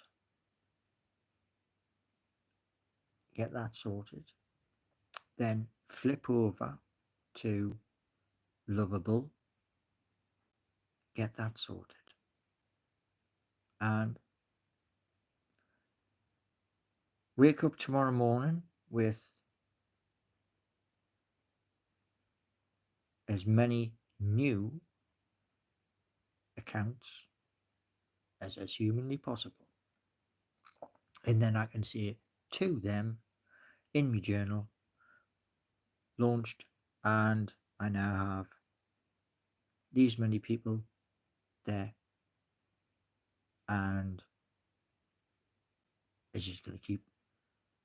get that sorted. Then flip over to Lovable, get that sorted. And wake up tomorrow morning with as many new accounts as is humanly possible. And then I can say to them in my journal, launched, and I now have these many people there, and it's just going to keep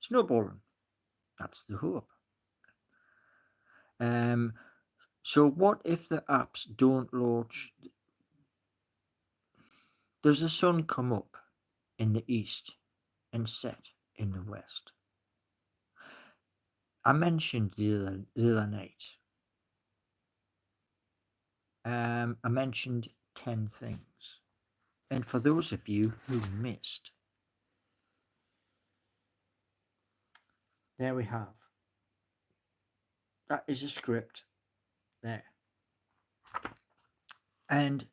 snowballing. That's the hope. So what if the apps don't launch? Does the sun come up in the east and set in the west? I mentioned the other night. I mentioned 10 things. And for those of you who missed, there we have. That is a script there. And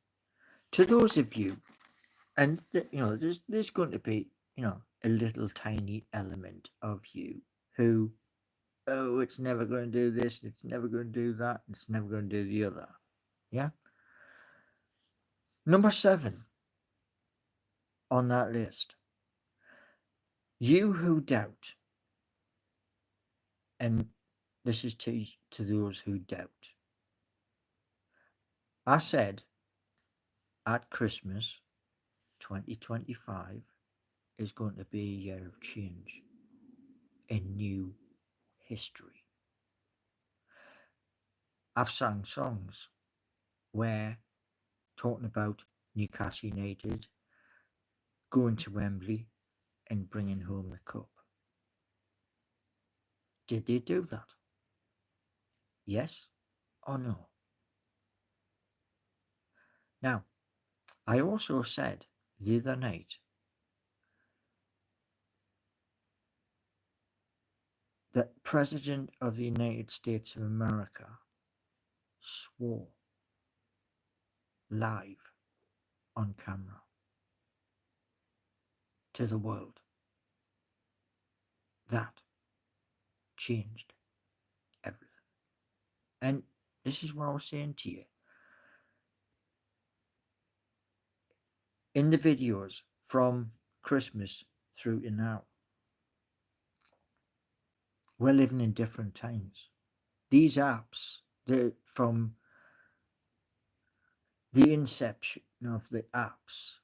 to those of you, and there's going to be, a little tiny element of you who, oh, it's never going to do this, it's never going to do that, it's never going to do the other. Yeah? Number 7 on that list. You who doubt, and this is to those who doubt. I said at Christmas 2025 is going to be a year of change, a new history. I've sung songs where talking about Newcastle United going to Wembley and bringing home the cup. Did they do that? Yes or no? Now, I also said the other night that President of the United States of America swore live on camera to the world. That changed everything. And this is what I was saying to you. In the videos from Christmas through to now, we're living in different times. These apps, from the inception of the apps,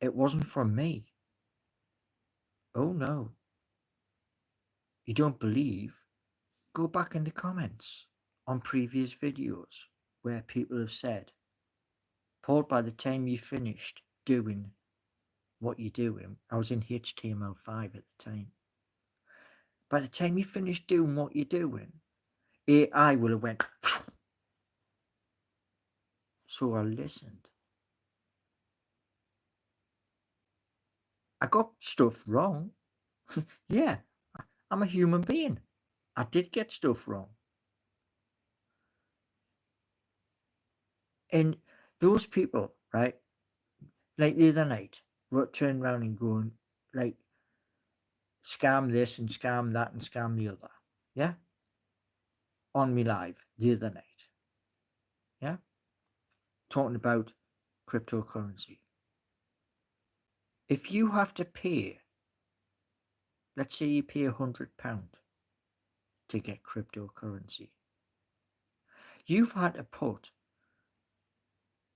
it wasn't from me. Oh no. You don't believe? Go back in the comments on previous videos where people have said, Paul, by the time you finished doing what you're doing, I was in HTML5 at the time. By the time you finished doing what you're doing, AI will have went. So I listened. I got stuff wrong. Yeah, I'm a human being. I did get stuff wrong. And those people, right, like the other night, were turning around and going, like, scam this and scam that and scam the other. Yeah? On me live the other night. Yeah? Talking about cryptocurrency. If you have to pay, let's say you pay £100 to get cryptocurrency, you've had to put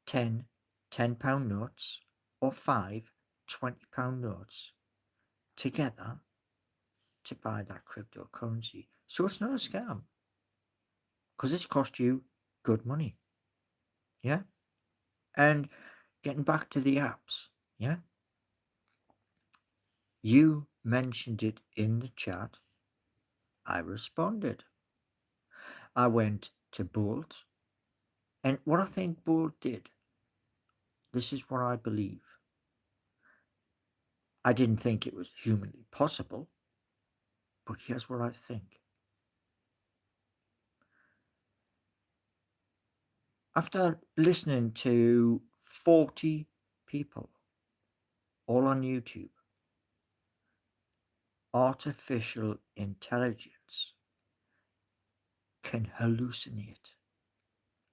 10 £10 notes or 5 £20 notes together to buy that cryptocurrency. So it's not a scam because it's cost you good money. Yeah? And getting back to the apps, yeah? You mentioned it in the chat. I responded. I went to Bolt, and what I think Bolt did, this is what I believe. I didn't think it was humanly possible, but here's what I think. After listening to 40 people, all on YouTube, artificial intelligence can hallucinate.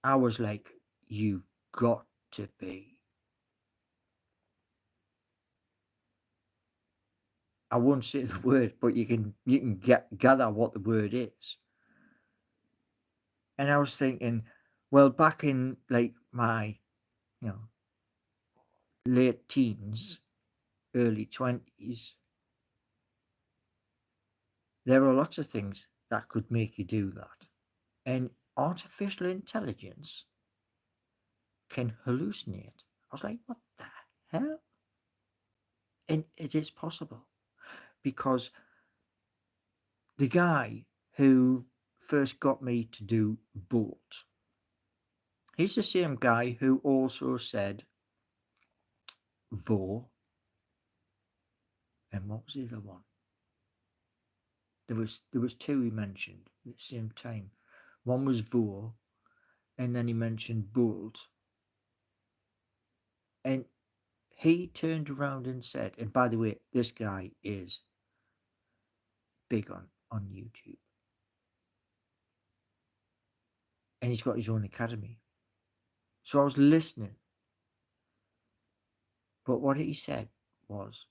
I was like, you've got to be. I won't say the word, but you can gather what the word is. And I was thinking, well, back in like my, you know, late teens, early 20s, there are lots of things that could make you do that. And artificial intelligence can hallucinate. I was like, what the hell? And it is possible because the guy who first got me to do Bolt, he's the same guy who also said Vo, and what was the other one? There was two he mentioned at the same time. One was Vo, and then he mentioned Bolt. And he turned around and said, and by the way, this guy is big on YouTube. And he's got his own academy. So I was listening. But what he said was,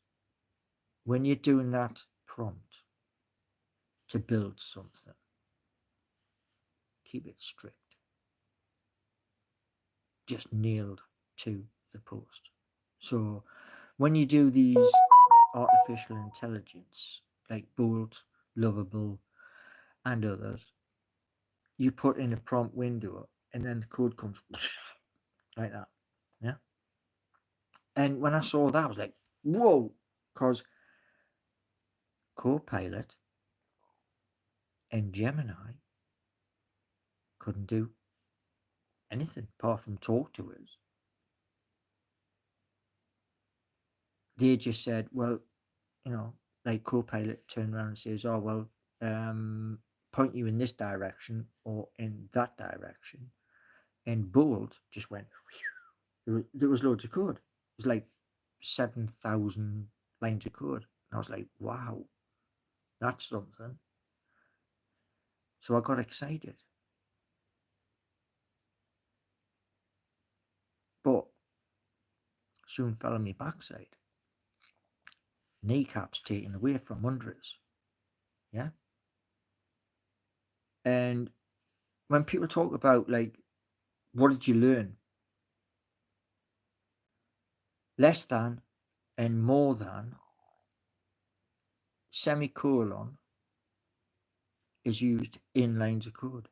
when you're doing that prompt to build something, keep it strict. Just nailed to the post. So when you do these artificial intelligence, like Bolt, Lovable, and others, you put in a prompt window and then the code comes like that. Yeah. And when I saw that, I was like, whoa, because Copilot and Gemini couldn't do anything apart from talk to us. They just said, well, you know, like Copilot turned around and says, oh, well, point you in this direction or in that direction. And Bolt just went, there was loads of code. It was like 7,000 lines of code. And I was like, wow, that's something. So I got excited. But soon fell on my backside. Kneecaps taken away from under us. Yeah. And when people talk about, like, what did you learn? Less than and more than semicolon is used in lines of code.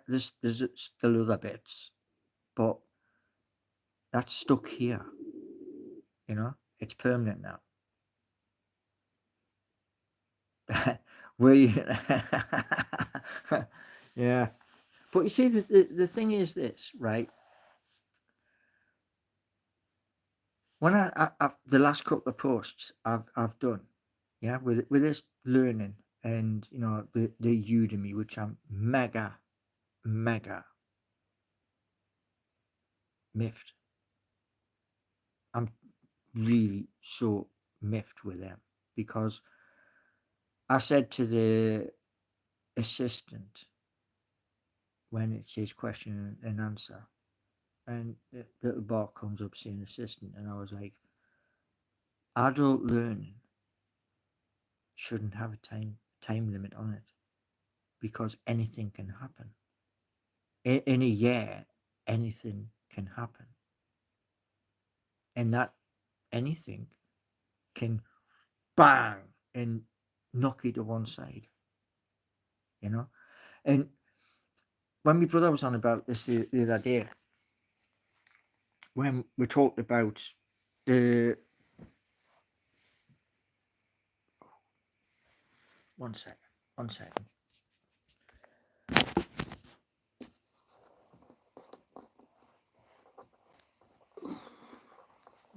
There's still other bits, but that's stuck here. You know, it's permanent now. Where you, yeah. But you see, the thing is this, right? When I the last couple of posts I've done, yeah, with this learning and the Udemy, which I'm mega miffed. I'm really so miffed with them, because I said to the assistant when it says question and answer, and the little bar comes up saying assistant, and I was like, adult learning shouldn't have a time limit on it, because anything can happen. In a year, anything can happen, and that anything can bang and knock you to one side, you know. And when my brother was on about this the other day, when we talked about the one second.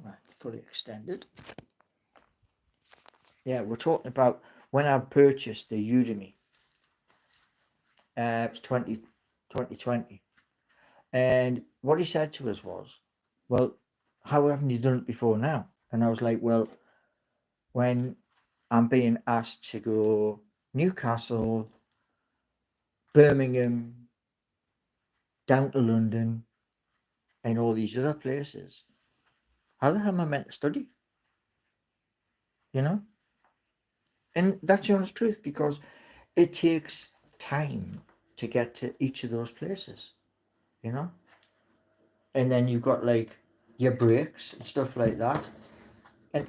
Right, fully extended. Yeah, we're talking about when I purchased the Udemy. It was 2020. And what he said to us was, well, how haven't you done it before now? And I was like, well, when I'm being asked to go Newcastle, Birmingham, down to London, and all these other places, how the hell am I meant to study? You know? And that's the honest truth, because it takes time to get to each of those places, you know? And then you've got like your breaks and stuff like that. And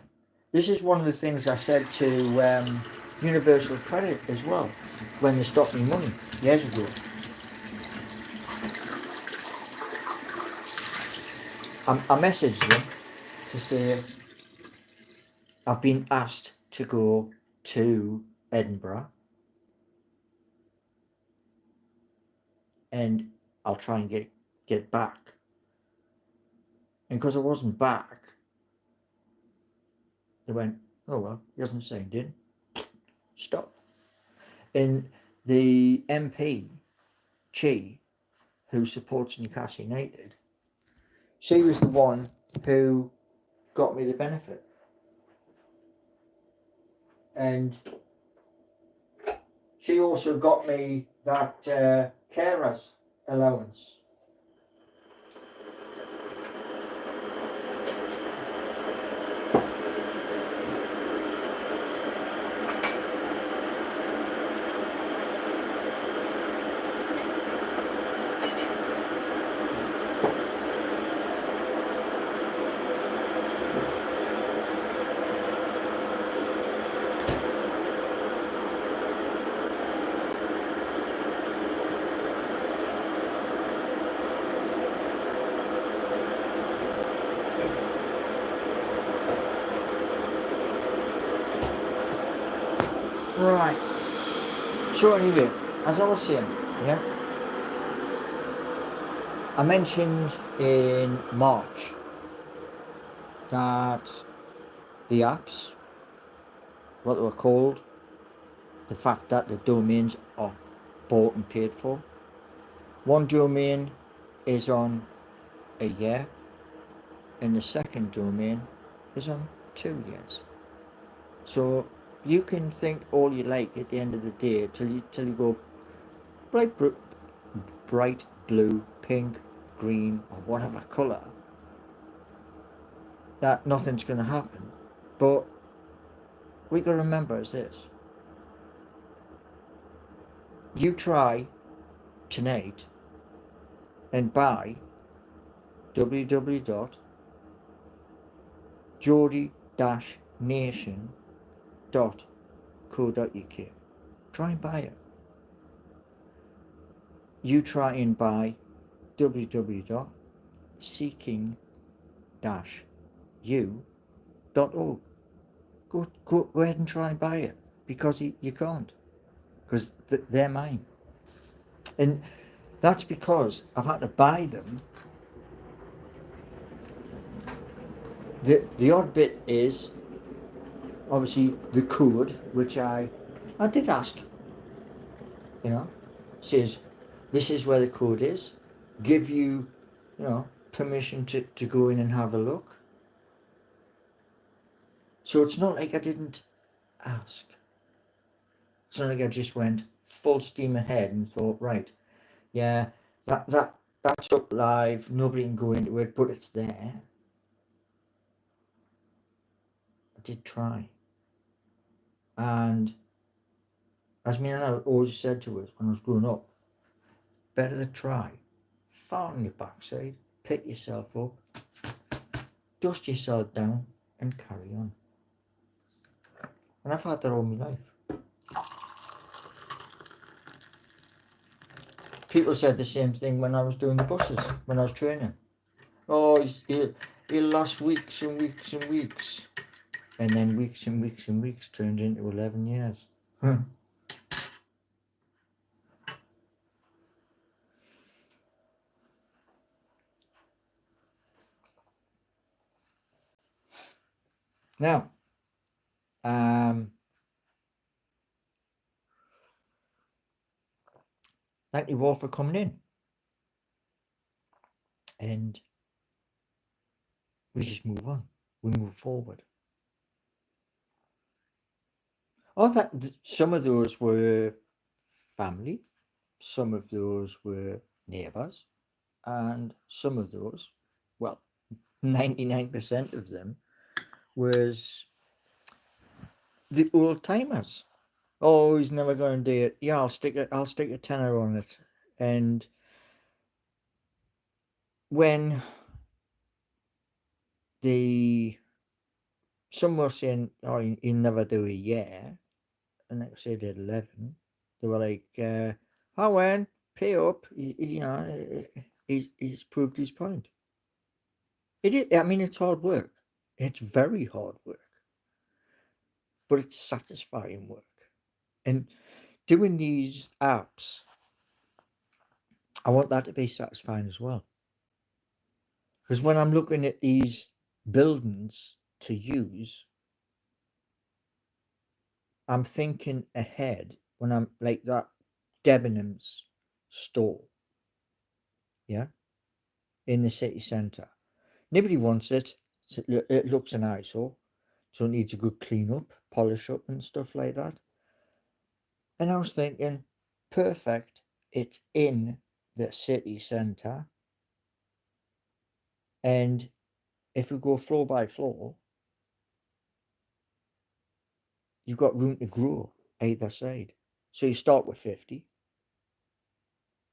this is one of the things I said to Universal Credit as well when they stopped me money years ago. I messaged them to say I've been asked to go to Edinburgh, and I'll try and get back. And because I wasn't back, they went, oh well, he hasn't signed in. Stop. And the MP, Chi, who supports Newcastle United, she was the one who got me the benefit. And she also got me that carers allowance. Right. So anyway, as I was saying, yeah, I mentioned in March that the apps, what they were called, the fact that the domains are bought and paid for. One domain is on a year, and the second domain is on 2 years. So you can think all you like at the end of the day till you go bright blue, pink, green, or whatever colour, that nothing's going to happen. But we got to remember is this: you try tonight and buy www.geordie-nation.co.uk. Try and buy it. You try and buy www.seeking-u.org. Go ahead and try and buy it, because you can't, because they're mine. And that's because I've had to buy them. The odd bit is obviously the code, which I I did ask, you know, says, this is where the code is, give you, you know, permission to go in and have a look. So it's not like I didn't ask. It's not like I just went full steam ahead and thought, right, yeah, that's up live, nobody can go into it, but it's there. I did try. And as me and I always said to us when I was growing up, better to try. Fall on your backside, pick yourself up, dust yourself down, and carry on. And I've had that all my life. People said the same thing when I was doing the buses, when I was training. Oh, he'll last weeks and weeks and weeks. And then weeks and weeks and weeks turned into 11 years. Now, thank you all for coming in. And we just move on. We move forward. Some of those were family, some of those were neighbours, and some of those, well, 99% of them was the old timers. Oh, he's never going to do it. Yeah, I'll stick a tenner on it. And when some were saying, oh, he'll never do a year, and like I said, at 11, they were like, oh, when pay up, he's proved his point. It is, I mean, it's hard work. It's very hard work, but it's satisfying work. And doing these apps, I want that to be satisfying as well. Because when I'm looking at these buildings to use, I'm thinking ahead when I'm like that Debenhams store, yeah, in the city centre. Nobody wants it. It looks an eyesore, so it needs a good clean up, polish up, and stuff like that. And I was thinking, perfect. It's in the city centre, and if we go floor by floor, you've got room to grow either side. So you start with 50,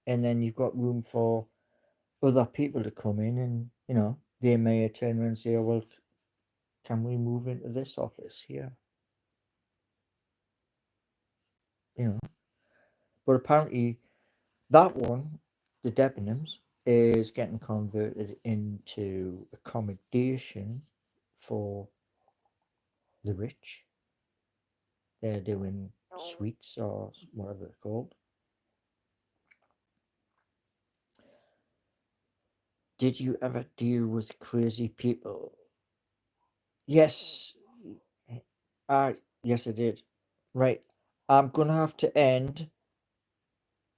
and then you've got room for other people to come in, and they may turn around and say, oh, well, can we move into this office here? But apparently that one, the Debenhams, is getting converted into accommodation for the rich. They're doing suites or whatever they're called. Did you ever deal with crazy people? Yes. Yes, I did. Right. I'm going to have to end.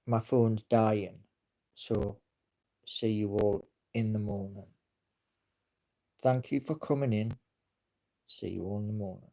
My phone's dying. So, see you all in the morning. Thank you for coming in. See you all in the morning.